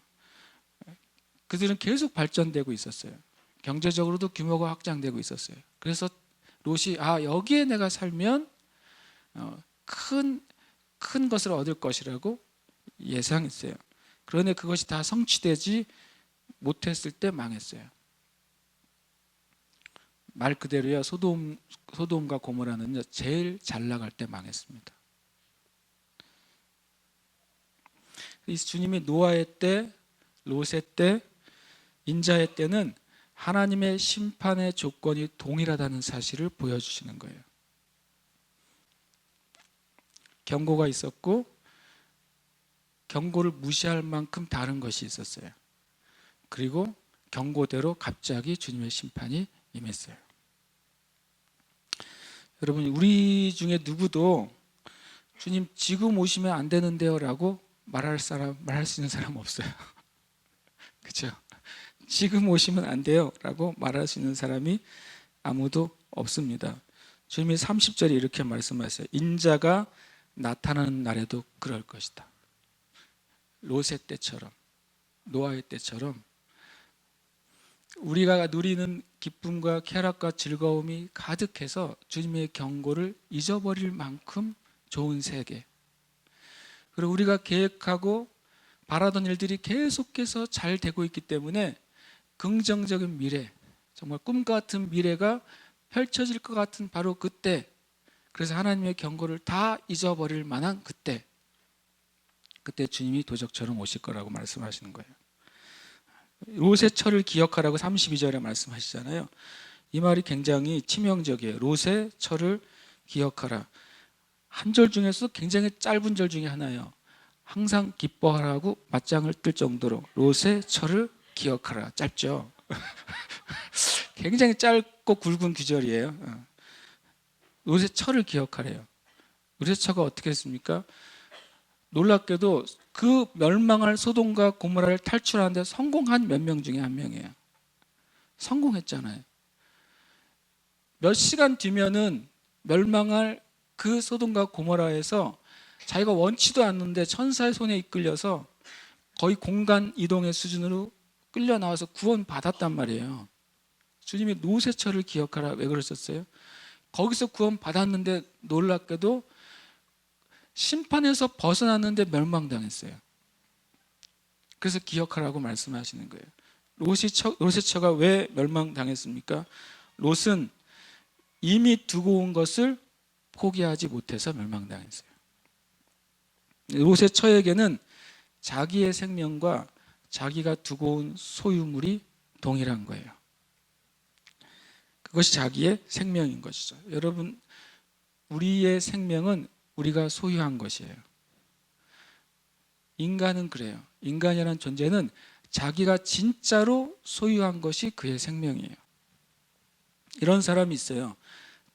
S1: 그들은 계속 발전되고 있었어요. 경제적으로도 규모가 확장되고 있었어요. 그래서 롯이 여기에 내가 살면 큰 것을 얻을 것이라고 예상했어요. 그런데 그것이 다 성취되지 못했을 때 망했어요. 말 그대로야 소돔과 고모라는요, 제일 잘 나갈 때 망했습니다. 주님이 노아의 때, 롯의 때, 인자의 때는 하나님의 심판의 조건이 동일하다는 사실을 보여주시는 거예요. 경고가 있었고 경고를 무시할 만큼 다른 것이 있었어요. 그리고 경고대로 갑자기 주님의 심판이 임했어요. 여러분, 우리 중에 누구도 주님 지금 오시면 안 되는데요 라고 말할 수 있는 사람 없어요. 그렇죠? 지금 오시면 안 돼요 라고 말할 수 있는 사람이 아무도 없습니다. 주님이 30절에 이렇게 말씀하세요. 인자가 나타나는 날에도 그럴 것이다. 롯의 때처럼, 노아의 때처럼 우리가 누리는 기쁨과 쾌락과 즐거움이 가득해서 주님의 경고를 잊어버릴 만큼 좋은 세계, 그리고 우리가 계획하고 바라던 일들이 계속해서 잘 되고 있기 때문에 긍정적인 미래, 정말 꿈 같은 미래가 펼쳐질 것 같은 바로 그때, 그래서 하나님의 경고를 다 잊어버릴 만한 그때 주님이 도적처럼 오실 거라고 말씀하시는 거예요. 롯의 철을 기억하라고 32절에 말씀하시잖아요. 이 말이 굉장히 치명적이에요. 롯의 철을 기억하라. 한 절 중에서 굉장히 짧은 절 중에 하나예요. 항상 기뻐하라고 맞장을 뜰 정도로 롯의 철을 기억하라. 짧죠? 굉장히 짧고 굵은 구절이에요. 롯의 철을 기억하래요. 롯의 처가 어떻게 했습니까? 놀랍게도 그 멸망할 소돔과 고모라를 탈출하는데 성공한 몇 명 중에 한 명이에요. 성공했잖아요. 몇 시간 뒤면은 멸망할 그 소돔과 고모라에서 자기가 원치도 않는데 천사의 손에 이끌려서 거의 공간 이동의 수준으로 끌려 나와서 구원받았단 말이에요. 주님이 롯의 철을 기억하라. 왜 그러셨어요? 거기서 구원받았는데 놀랍게도 심판에서 벗어났는데 멸망당했어요. 그래서 기억하라고 말씀하시는 거예요. 롯의 처가 왜 멸망당했습니까? 롯은 이미 두고 온 것을 포기하지 못해서 멸망당했어요. 롯의 처에게는 자기의 생명과 자기가 두고 온 소유물이 동일한 거예요. 그것이 자기의 생명인 것이죠. 여러분, 우리의 생명은 우리가 소유한 것이에요. 인간은 그래요. 인간이라는 존재는 자기가 진짜로 소유한 것이 그의 생명이에요. 이런 사람이 있어요.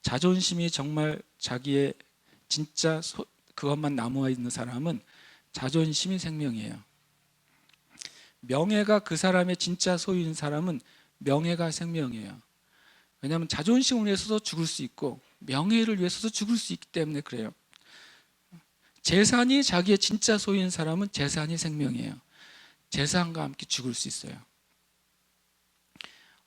S1: 자존심이 정말 자기의 진짜 그것만 남아 있는 사람은 자존심이 생명이에요. 명예가 그 사람의 진짜 소유인 사람은 명예가 생명이에요. 왜냐하면 자존심을 위해서도 죽을 수 있고 명예를 위해서도 죽을 수 있기 때문에 그래요. 재산이 자기의 진짜 소유인 사람은 재산이 생명이에요. 재산과 함께 죽을 수 있어요.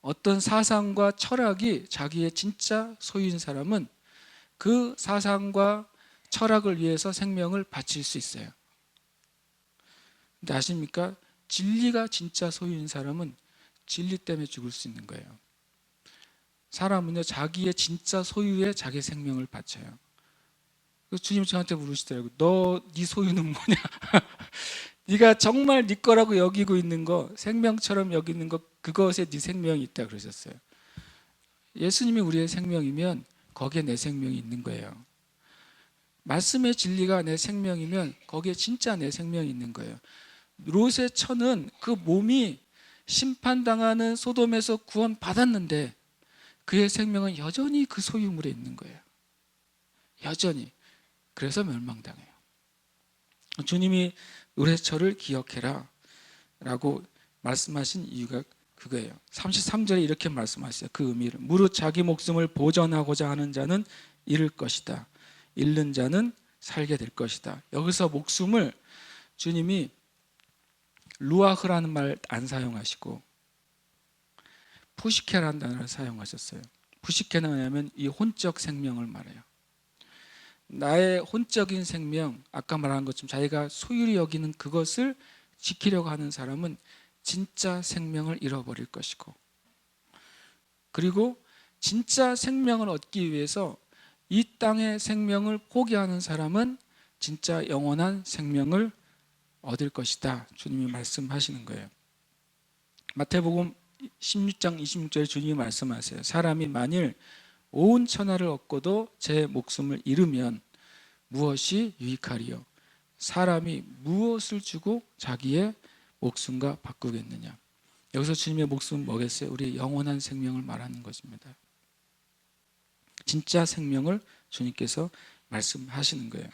S1: 어떤 사상과 철학이 자기의 진짜 소유인 사람은 그 사상과 철학을 위해서 생명을 바칠 수 있어요. 근데 아십니까? 진리가 진짜 소유인 사람은 진리 때문에 죽을 수 있는 거예요. 사람은요, 자기의 진짜 소유에 자기 생명을 바쳐요. 주님 저한테 물으시더라고요. 네 소유는 뭐냐? 네가 정말 네 거라고 여기고 있는 거, 생명처럼 여기는 거, 그것에 네 생명이 있다 그러셨어요. 예수님이 우리의 생명이면 거기에 내 생명이 있는 거예요. 말씀의 진리가 내 생명이면 거기에 진짜 내 생명이 있는 거예요. 롯의 처는 그 몸이 심판당하는 소돔에서 구원받았는데 그의 생명은 여전히 그 소유물에 있는 거예요. 여전히. 그래서 멸망당해요. 주님이 롯의 처를 기억해라 라고 말씀하신 이유가 그거예요. 33절에 이렇게 말씀하셨어요. 그 의미를. 무릇 자기 목숨을 보전하고자 하는 자는 잃을 것이다. 잃는 자는 살게 될 것이다. 여기서 목숨을 주님이 루아흐라는 말 안 사용하시고 푸시케라는 단어를 사용하셨어요. 푸시케는 뭐냐면 이 혼적 생명을 말해요. 나의 혼적인 생명, 아까 말한 것처럼 자기가 소유리 여기는 그것을 지키려고 하는 사람은 진짜 생명을 잃어버릴 것이고, 그리고 진짜 생명을 얻기 위해서 이 땅의 생명을 포기하는 사람은 진짜 영원한 생명을 얻을 것이다. 주님이 말씀하시는 거예요. 마태복음 16장 26절에 주님이 말씀하세요. 사람이 만일 온 천하를 얻고도 제 목숨을 잃으면 무엇이 유익하리요? 사람이 무엇을 주고 자기의 목숨과 바꾸겠느냐? 여기서 주님의 목숨은 뭐겠어요? 우리의 영원한 생명을 말하는 것입니다. 진짜 생명을 주님께서 말씀하시는 거예요.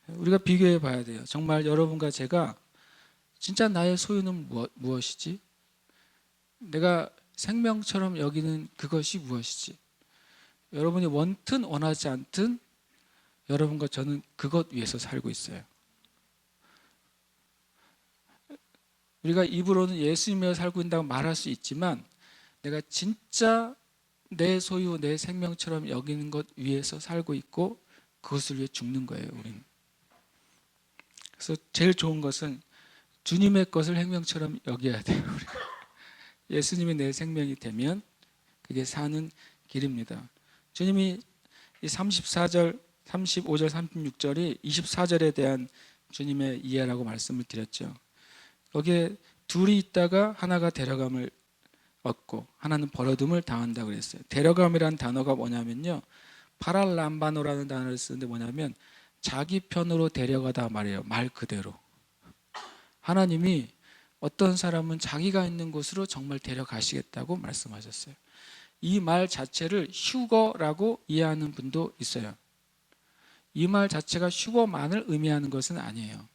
S1: 우리가 비교해 봐야 돼요. 정말 여러분과 제가 진짜 나의 소유는 무엇이지? 내가 생명처럼 여기는 그것이 무엇이지? 여러분이 원튼 원하지 않든 여러분과 저는 그것 위해서 살고 있어요. 우리가 입으로는 예수님이여 살고 있다고 말할 수 있지만 내가 진짜 내 소유, 내 생명처럼 여기는 것 위해서 살고 있고 그것을 위해 죽는 거예요, 우리는. 그래서 제일 좋은 것은 주님의 것을 생명처럼 여겨야 돼요, 우리가. 예수님이 내 생명이 되면 그게 사는 길입니다. 주님이 이 34절, 35절, 36절이 24절에 대한 주님의 이해라고 말씀을 드렸죠. 거기에 둘이 있다가 하나가 데려감을 얻고 하나는 버려둠을 당한다고 그랬어요. 데려감이라는 단어가 뭐냐면요, 파랄람바노라는 단어를 쓰는데 뭐냐면 자기 편으로 데려가다 말이에요. 말 그대로. 하나님이 어떤 사람은 자기가 있는 곳으로 정말 데려가시겠다고 말씀하셨어요. 이 말 자체를 휴거라고 이해하는 분도 있어요. 이 말 자체가 휴거만을 의미하는 것은 아니에요.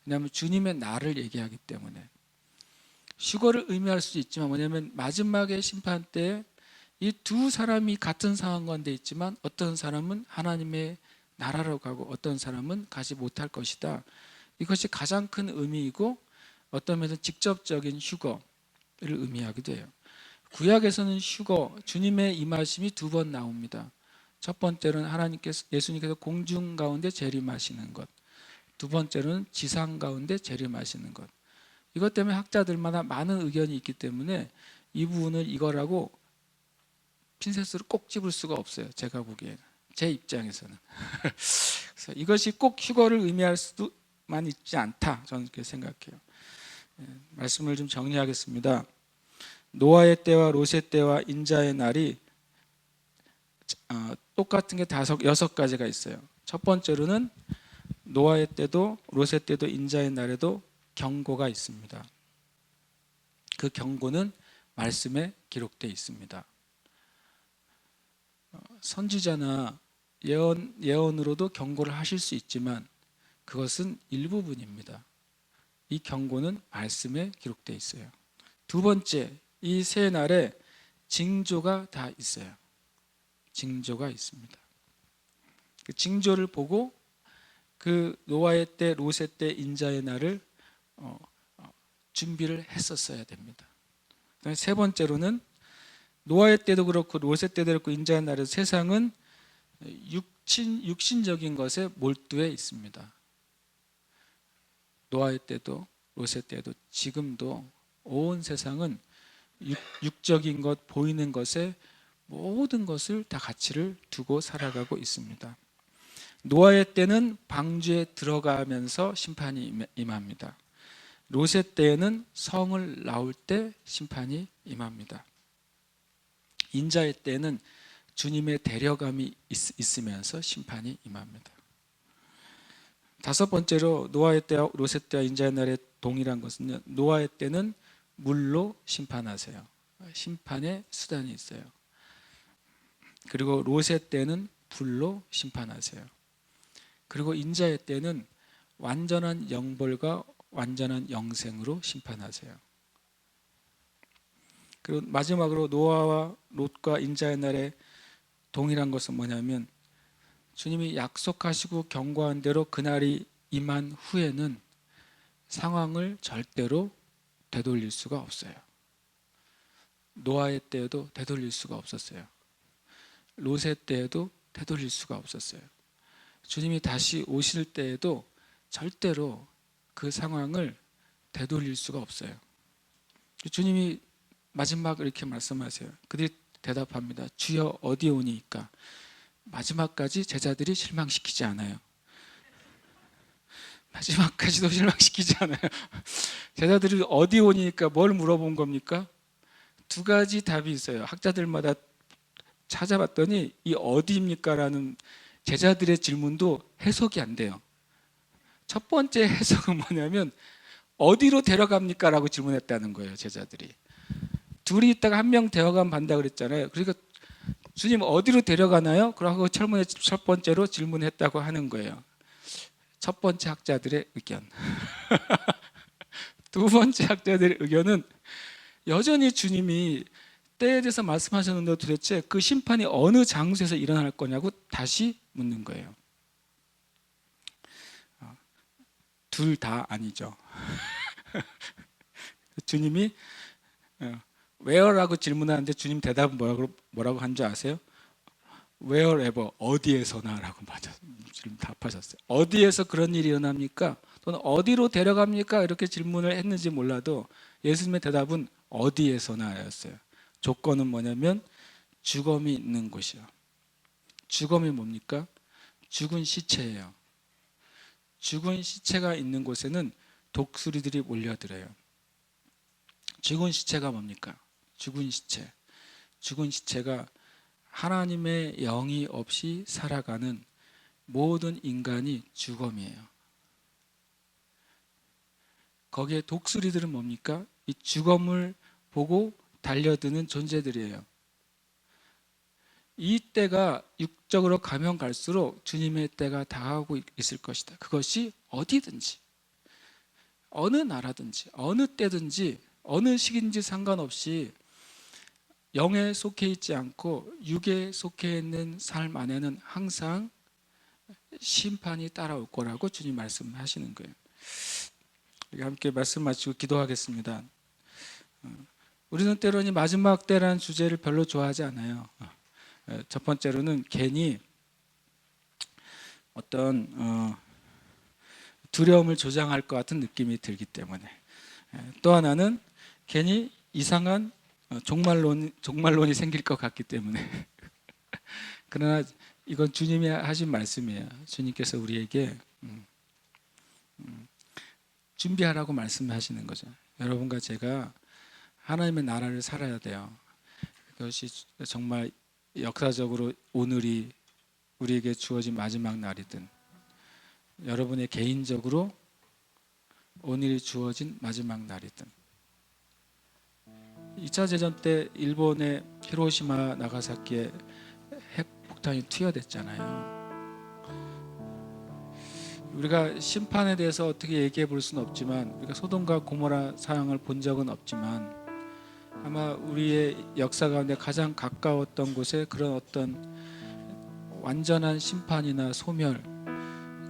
S1: 왜냐하면 주님의 나를 얘기하기 때문에. 휴거를 의미할 수 있지만 뭐냐면 마지막의 심판 때 이 두 사람이 같은 상황 가운데 있지만 어떤 사람은 하나님의 나라로 가고 어떤 사람은 가지 못할 것이다. 이것이 가장 큰 의미이고 어떤 면에서 직접적인 휴거를 의미하기도 해요. 구약에서는 휴거, 주님의 임하심이 두 번 나옵니다. 첫 번째는 예수님께서 공중 가운데 재림하시는 것, 두 번째는 지상 가운데 재림하시는 것. 이것 때문에 학자들마다 많은 의견이 있기 때문에 이 부분을 이거라고 핀셋으로 꼭 집을 수가 없어요. 제가 보기에는, 제 입장에서는. 그래서 이것이 꼭 휴거를 의미할 수만 있지 않다, 저는 그렇게 생각해요. 말씀을 좀 정리하겠습니다. 노아의 때와 롯의 때와 인자의 날이 똑같은 게 여섯 가지가 있어요. 첫 번째로는 노아의 때도 롯의 때도 인자의 날에도 경고가 있습니다. 그 경고는 말씀에 기록되어 있습니다. 선지자나 예언으로도 경고를 하실 수 있지만 그것은 일부분입니다. 이 경고는 말씀에 기록되어 있어요. 두 번째, 이 세 날에 징조가 다 있어요. 징조가 있습니다. 그 징조를 보고 그 노아의 때, 롯의 때, 인자의 날을 준비를 했었어야 됩니다. 그다음에 세 번째로는 노아의 때도 그렇고 롯의 때도 그렇고 인자의 날에도 세상은 육신적인 것에 몰두해 있습니다. 노아의 때도 롯의 때도 지금도 온 세상은 육적인 것, 보이는 것에 모든 것을 다 가치를 두고 살아가고 있습니다. 노아의 때는 방주에 들어가면서 심판이 임합니다. 롯의 때에는 성을 나올 때 심판이 임합니다. 인자의 때에는 주님의 데려감이 있으면서 심판이 임합니다. 다섯 번째로 노아의 때와 롯의 때와 인자의 날의 동일한 것은요, 노아의 때는 물로 심판하세요. 심판의 수단이 있어요. 그리고 롯의 때는 불로 심판하세요. 그리고 인자의 때는 완전한 영벌과 완전한 영생으로 심판하세요. 그리고 마지막으로 노아와 롯과 인자의 날에 동일한 것은 뭐냐면, 주님이 약속하시고 경고한 대로 그날이 임한 후에는 상황을 절대로 되돌릴 수가 없어요. 노아의 때에도 되돌릴 수가 없었어요. 롯의 때에도 되돌릴 수가 없었어요. 주님이 다시 오실 때에도 절대로 그 상황을 되돌릴 수가 없어요. 주님이 마지막 이렇게 말씀하세요. 그들이 대답합니다. 주여 어디에 오니이까? 마지막까지 제자들이 실망시키지 않아요. 마지막까지도 실망시키지 않아요. 제자들이 어디 오니까 뭘 물어본 겁니까? 두 가지 답이 있어요. 학자들마다 찾아봤더니 이 어디입니까? 라는 제자들의 질문도 해석이 안 돼요. 첫 번째 해석은 뭐냐면 어디로 데려갑니까? 라고 질문했다는 거예요. 제자들이. 둘이 있다가 한 명 데려가면 반다 그랬잖아요. 그러니까 주님 어디로 데려가나요? 그러고 철문에 첫 번째로 질문했다고 하는 거예요. 첫 번째 학자들의 의견. 두 번째 학자들의 의견은 여전히 주님이 때에 대해서 말씀하셨는데 도대체 그 심판이 어느 장소에서 일어날 거냐고 다시 묻는 거예요. 둘 다 아니죠. 주님이 where라고 질문하는데 주님 대답은 뭐라고 한 줄 아세요? wherever, 어디에서나라고 지금 답하셨어요. 어디에서 그런 일이 일어납니까? 또는 어디로 데려갑니까? 이렇게 질문을 했는지 몰라도 예수님의 대답은 어디에서나였어요. 조건은 뭐냐면 죽음이 있는 곳이요. 죽음이 뭡니까? 죽은 시체예요. 죽은 시체가 있는 곳에는 독수리들이 몰려들어요. 죽은 시체가 뭡니까? 죽은 시체. 죽은 시체가 하나님의 영이 없이 살아가는 모든 인간이 죽음이에요. 거기에 독수리들은 뭡니까? 이 죽음을 보고 달려드는 존재들이에요. 이 때가 육적으로 가면 갈수록 주님의 때가 다가오고 있을 것이다. 그것이 어디든지, 어느 나라든지, 어느 때든지, 어느 시기인지 상관없이 영에 속해 있지 않고 육에 속해 있는 삶 안에는 항상 심판이 따라올 거라고 주님 말씀하시는 거예요. 함께 말씀 마치고 기도하겠습니다. 우리는 때로는 마지막 때라는 주제를 별로 좋아하지 않아요. 첫 번째로는 괜히 어떤 두려움을 조장할 것 같은 느낌이 들기 때문에, 또 하나는 괜히 이상한 종말론이 생길 것 같기 때문에. 그러나 이건 주님이 하신 말씀이에요. 주님께서 우리에게 준비하라고 말씀하시는 거죠. 여러분과 제가 하나님의 나라를 살아야 돼요. 그것이 정말 역사적으로 오늘이 우리에게 주어진 마지막 날이든, 여러분의 개인적으로 오늘이 주어진 마지막 날이든. 2차 대전 때 일본의 히로시마 나가사키에 핵폭탄이 투여됐잖아요. 우리가 심판에 대해서 어떻게 얘기해 볼 수는 없지만, 우리가 소돔과 고모라 상황을 본 적은 없지만, 아마 우리의 역사 가운데 가장 가까웠던 곳에 그런 어떤 완전한 심판이나 소멸,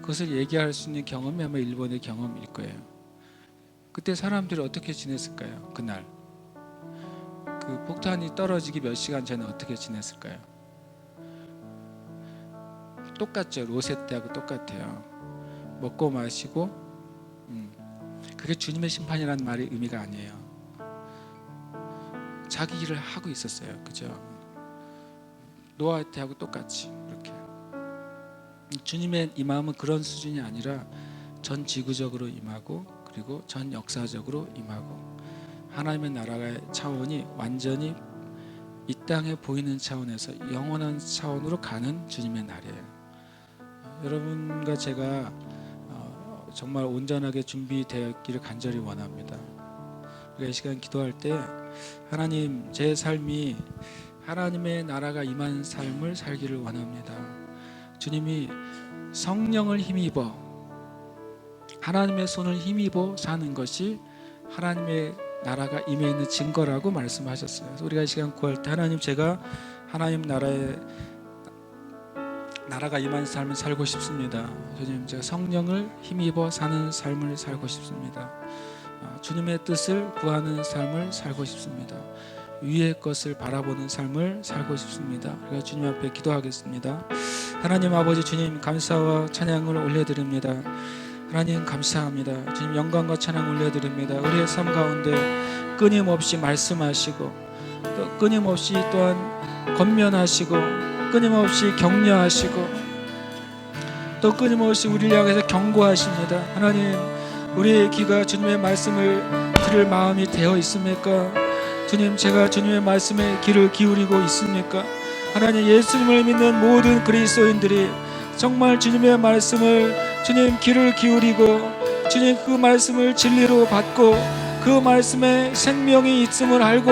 S1: 그것을 얘기할 수 있는 경험이 아마 일본의 경험일 거예요. 그때 사람들이 어떻게 지냈을까요? 그날 그 폭탄이 떨어지기 몇 시간 전에 어떻게 지냈을까요? 똑같죠. 롯의 때하고 똑같아요. 먹고 마시고, 그게 주님의 심판이라는 말의 의미가 아니에요. 자기 일을 하고 있었어요. 그죠? 노아 때하고 똑같이 그렇게. 주님의 임함은 그런 수준이 아니라 전 지구적으로 임하고, 그리고 전 역사적으로 임하고 하나님의 나라의 차원이 완전히 이 땅에 보이는 차원에서 영원한 차원으로 가는 주님의 날이에요. 여러분과 제가 정말 온전하게 준비되었기를 간절히 원합니다. 우리가 이 시간 기도할 때 하나님, 제 삶이 하나님의 나라가 임한 삶을 살기를 원합니다. 주님이 성령을 힘입어 하나님의 손을 힘입어 사는 것이 하나님의 나라가 임해 있는 증거라고 말씀하셨어요. 그래서 우리가 이 시간 구할 때 하나님, 제가 하나님 나라가 임한 삶을 살고 싶습니다. 주님, 제가 성령을 힘입어 사는 삶을 살고 싶습니다. 주님의 뜻을 구하는 삶을 살고 싶습니다. 위의 것을 바라보는 삶을 살고 싶습니다. 그래서 주님 앞에 기도하겠습니다. 하나님 아버지, 주님 감사와 찬양을 올려드립니다. 하나님 감사합니다. 주님 영광과 찬양 올려드립니다. 우리의 삶 가운데 끊임없이 말씀하시고 또 끊임없이 또한 권면하시고 끊임없이 격려하시고 또 끊임없이 우리를 향해서 경고하십니다. 하나님, 우리의 귀가 주님의 말씀을 들을 마음이 되어 있습니까? 주님, 제가 주님의 말씀에 귀를 기울이고 있습니까? 하나님, 예수님을 믿는 모든 그리스도인들이 정말 주님의 말씀을 주님 귀를 기울이고 주님 그 말씀을 진리로 받고 그 말씀에 생명이 있음을 알고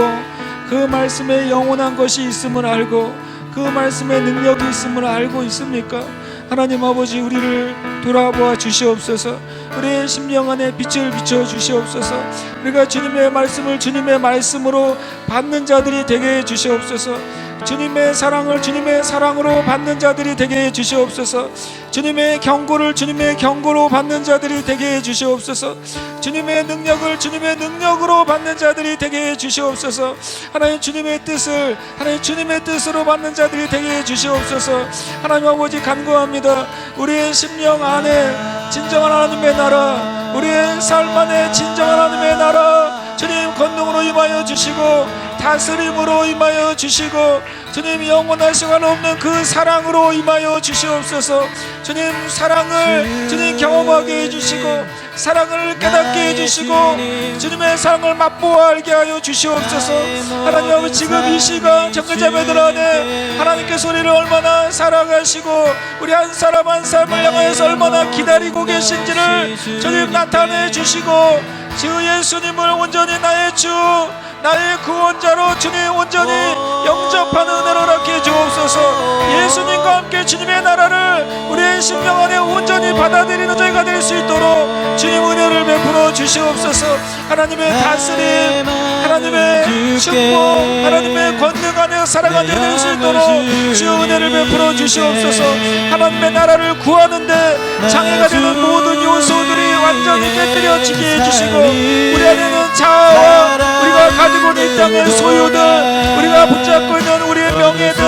S1: 그 말씀에 영원한 것이 있음을 알고 그 말씀에 능력이 있음을 알고 있습니까? 하나님 아버지, 우리를 돌아보아 주시옵소서. 우리의 심령 안에 빛을 비춰 주시옵소서. 우리가 주님의 말씀을 주님의 말씀으로 받는 자들이 되게 해 주시옵소서. 주님의 사랑을 주님의 사랑으로 받는 자들이 되게 해 주시옵소서. 주님의 경고를 주님의 경고로 받는 자들이 되게 해 주시옵소서. 주님의 능력을 주님의 능력으로 받는 자들이 되게 해 주시옵소서. 하나님, 주님의 뜻을 하나님 주님의 뜻으로 받는 자들이 되게 해 주시옵소서. 하나님 아버지, 간구합니다. 우리의 심령 안에 진정한 하나님의 나라, 우리의 삶 안에 진정한 하나님의 나라 주님 권능으로 임하여 주시고 다스림으로 임하여 주시고 주님 영원하시고 없는 그 사랑으로 임하여 주시옵소서. 주님 사랑을 주님 경험하게 해주시고 사랑을 깨닫게 해주시고 주님의 사랑을 맛보아 알게 하여 주시옵소서. 하나님 아버지, 지금 이 시간 청취자매들 안에 하나님께서 우리를 얼마나 사랑하시고 우리 한 사람 한 사람을 향하여서 얼마나 기다리고 계신지를 주님 나타내 주시고 주 예수님을 온전히 나의 주 나의 구원자로 주님 온전히 영접하는 은혜를 허락해 주옵소서. 예수님과 함께 주님의 나라를 우리의 심령 안에 온전히 받아들이는 저희가 될 수 있도록 주님 은혜를 베풀어 주시옵소서. 하나님의 다스림, 하나님의 축복, 하나님의 권능 안에 살아가는 자 될 수 있도록 주의 은혜를 베풀어 주시옵소서. 하나님의 나라를 구하는데 장애가 되는 모든 요소들이 완전히 깨뜨려지게 해주시고 우리 안에는 자아와 우리가 가지고 있는 이 땅의 소유들, 우리가 붙잡고 있는 우리의 명예들,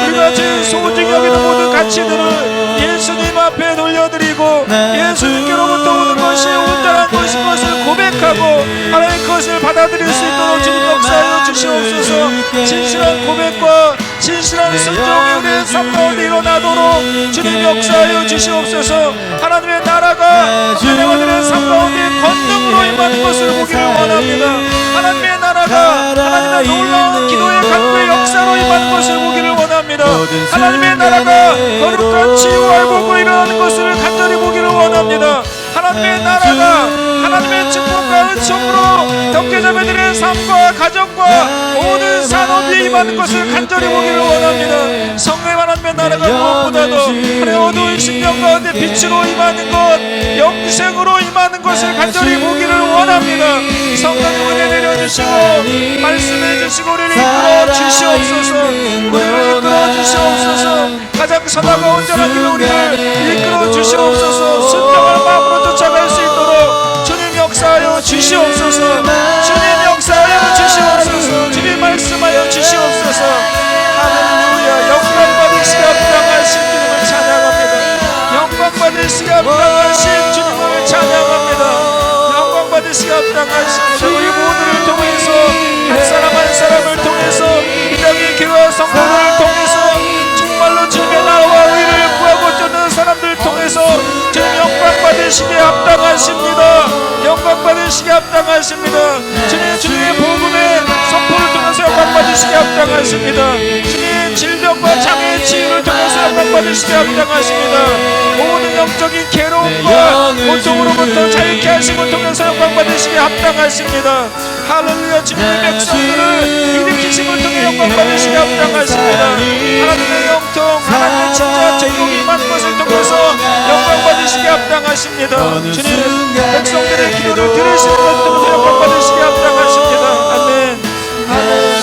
S1: 우리가 제 소중히 여기는 모든 가치들을 예수님 앞에 돌려드리고 예수님께로부터 오는 것이 온전한 것인 것을 고백하고 하나님 것을 받아들일 수 있도록 주님 역사하여 주시옵소서. 진실한 고백과 진실한 순종이 우리의 삶 가운데 일어나도록 주님 역사하여 주시옵소서. 하나님의 나라가 내가들의 삶 가운데 권능으로 임하는 것을 보기를 원합니다. 하나님의 나라가 하나님의 놀라운 기도의 간구의 역사로 임하는 것을 보기를 원합니다. 하나님의 나라가 거룩한 치유와 회복으로 일어나는 것을 간절히 보기를 원합니다. 하나님의 나라가 하나님의 축복과 은총으로 덕계자매들의 삶과 가정과 모든 산업이 임하는 것을 간절히 보기를 원합니다. 성령 하나님의 나라가 무엇보다도 하나님의 어두운 심령 가운데 빛으로 임하는 것, 영생으로 임하는 것을 간절히 보기를 원합니다. 성령의 은혜 내려주시고 말씀해 주시고 우리를 이끌어 주시옵소서. 우리를 이끌어 주시옵소서. 가장 선하고 온전한 길로 우리를 이끌어 주시옵소서. 순종할 마음으로 쫓아갈 수 있도록 주님 역사하여 주시옵소서. 주님 역사하여 주시옵소서. 주님 말씀하여 주시옵소서. 할렐루야. 영광 받으시기 합당하신 주님을 찬양합니다. 영광 받으시기 합당하신 주님을 찬양합니다. 영광 받으시기 합당하신 우리 모두를 통해서 한 사람 한 사람을 통해서 이 땅의 교회와 성도를 통해서 정말로 주님의 나라와 의를 구하고 쫓는 사람들 통해서 주님 영광 받으시기에 합당하십니다. 영광 합당하십니다. 주님, 주님의 복음의 선포를 통해서 영광 받으시기 합당하십니다. 주님, 질병과 장애의 치유를 통해서 영광 받으시기 합당하십니다. 모든 영적인 괴로움과 고통으로부터 자유케 하심을 통해서 영광 받으시기 합당하십니다. 할렐루야. 주님의 백성들을 일으키심을 통해 영광 받으시기 합당하십니다. 하나님의 영통, 하나님의 진짜 전공이 임하는 것을 통해서 영광 받으시기 합당하십니다. 주님, 백성들의 기도를 들으시는 것을 통해서 영광 받으시기 합당하십니다. 아멘. 아멘.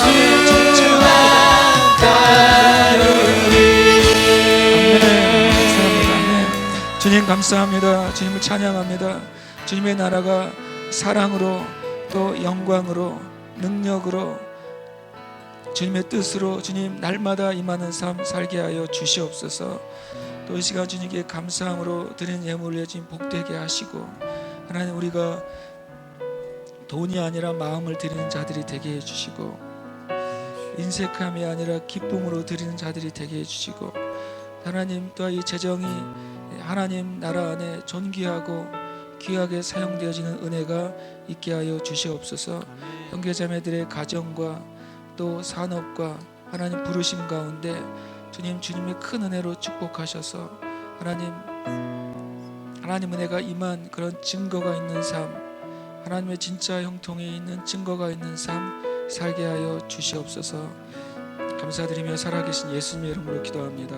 S1: 주님 감사합니다. 주님을 찬양합니다. 주님의 나라가 사랑으로 또 영광으로 능력으로 주님의 뜻으로 주님 날마다 임하는 삶 살게 하여 주시옵소서. 또 이 시간 주님께 감사함으로 드리는 예물을 주님 복되게 하시고, 하나님 우리가 돈이 아니라 마음을 드리는 자들이 되게 해주시고, 인색함이 아니라 기쁨으로 드리는 자들이 되게 해주시고, 하나님 또한 이 재정이 하나님 나라 안에 존귀하고 귀하게 사용되어지는 은혜가 있게 하여 주시옵소서. 형제자매들의 가정과 또 산업과 하나님 부르심 가운데 주님, 주님의 큰 은혜로 축복하셔서 하나님 은혜가 임한 그런 증거가 있는 삶, 하나님의 진짜 형통에 있는 증거가 있는 삶 살게 하여 주시옵소서. 감사드리며 살아계신 예수님의 이름으로 기도합니다.